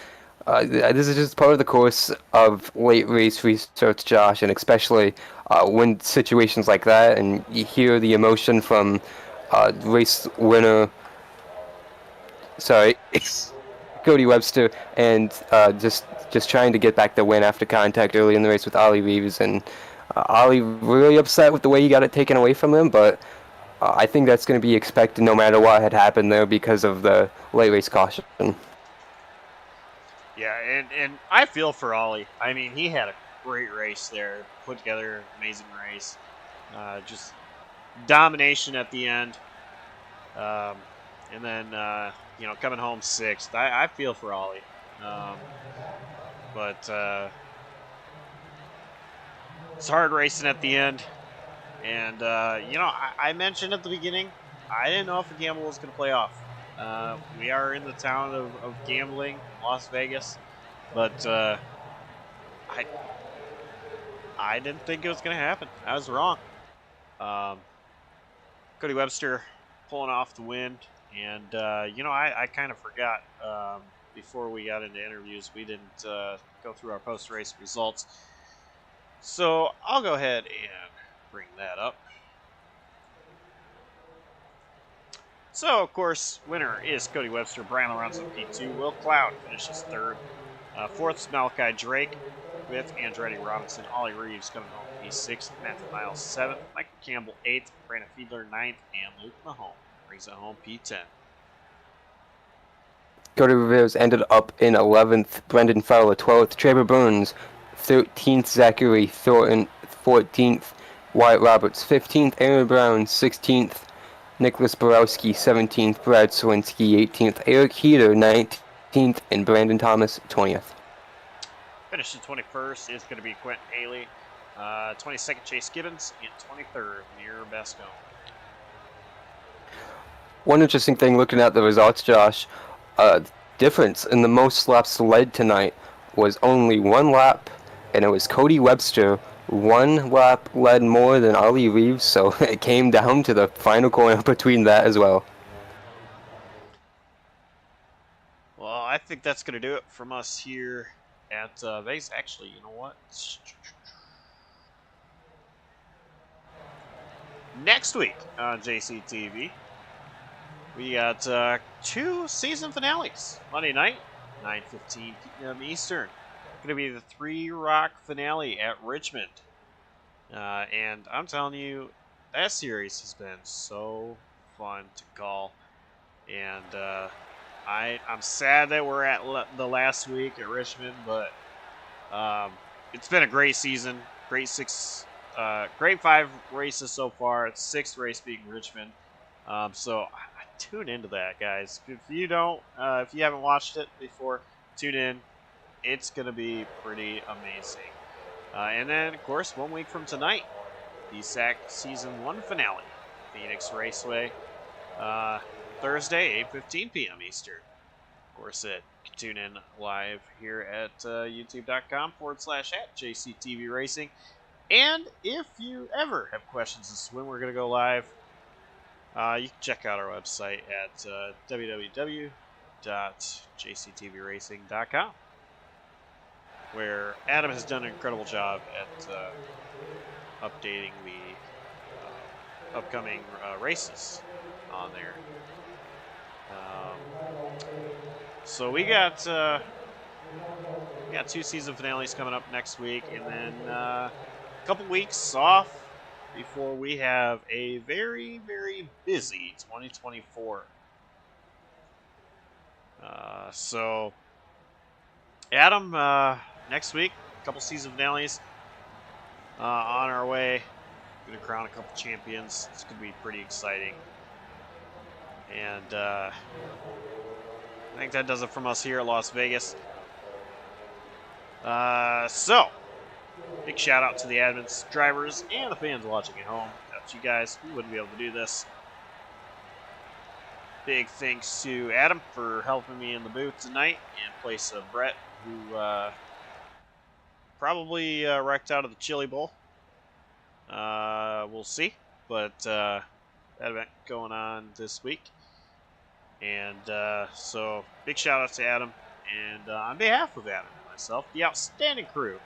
just part of the course of late race research, Josh, and especially when situations like that, and you hear the emotion from race winner. Sorry. Cody Webster, and just trying to get back the win after contact early in the race with Ollie Reeves, and Ollie really upset with the way he got it taken away from him, but I think that's going to be expected no matter what had happened there because of the late race caution. Yeah, and I feel for Ollie. I mean, he had a great race there, put together an amazing race, just domination at the end, and then coming home sixth. I feel for Ollie, but it's hard racing at the end. And I mentioned at the beginning, I didn't know if the gamble was going to play off. We are in the town of gambling, Las Vegas, but I didn't think it was going to happen. I was wrong. Cody Webster pulling off the win, and I kind of forgot before we got into interviews, we didn't go through our post-race results. So I'll go ahead and bring that up. So, of course, winner is Cody Webster. Brian Lorenzo P2. Will Cloud finishes third. Fourth is Malachi Drake. Fifth, Andretti Robinson. Ollie Reeves coming home P6. Matthew Miles 7th. Michael Campbell 8th. Brandon Fiedler 9th. And Luke Mahone brings it home P10. Cody Rivers ended up in 11th. Brendan Fowler 12th. Trevor Burns 13th. Zachary Thornton 14th. Wyatt Roberts 15th. Aaron Brown 16th. Nicholas Borowski 17th. Brad Swinsky 18th. Eric Heater 19th. And Brandon Thomas 20th. Finishing 21st is going to be Quentin Haley. 22nd, Chase Gibbons. And 23rd, Mir Bascom. One interesting thing looking at the results, Josh, difference in the most laps led tonight was only one lap, and it was Cody Webster. One lap led more than Ollie Reeves, so it came down to the final corner between that as well. Well, I think that's going to do it from us here at Vegas. Actually, you know what? Next week on JCTV, we got two season finales. Monday night, 9:15 p.m. Eastern. Going to be the Three Rock finale at Richmond. And I'm telling you, that series has been so fun to call. And I'm sad that we're at the last week at Richmond, but it's been a great season. Great 5 races so far. It's 6th race being Richmond. So tune into that, guys. If you haven't watched it before, tune in. It's going to be pretty amazing. And then, of course, 1 week from tonight, the SAAC Season 1 finale, Phoenix Raceway, Thursday, 8:15 p.m. Eastern. Of course, you can tune in live here at youtube.com/@JCTV Racing. And if you ever have questions as to when we're going to go live, you can check out our website at www.jctvracing.com, where Adam has done an incredible job at updating the upcoming races on there. So we got 2 season finales coming up next week, and then a couple weeks off before we have a very, very busy 2024. So, Adam, next week, a couple season finales on our way. Going to crown a couple champions. It's going to be pretty exciting. And I think that does it from us here at Las Vegas. So, big shout out to the admins, drivers, and the fans watching at home. Without you guys, we wouldn't be able to do this. Big thanks to Adam for helping me in the booth tonight in place of Brett, who probably wrecked out of the Chili Bowl. We'll see, but that event going on this week. And so, big shout out to Adam. And on behalf of Adam and myself, the outstanding crew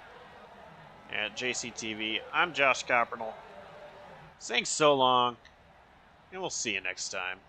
at JCTV, I'm Josh Coppernell. Saying so long, and we'll see you next time.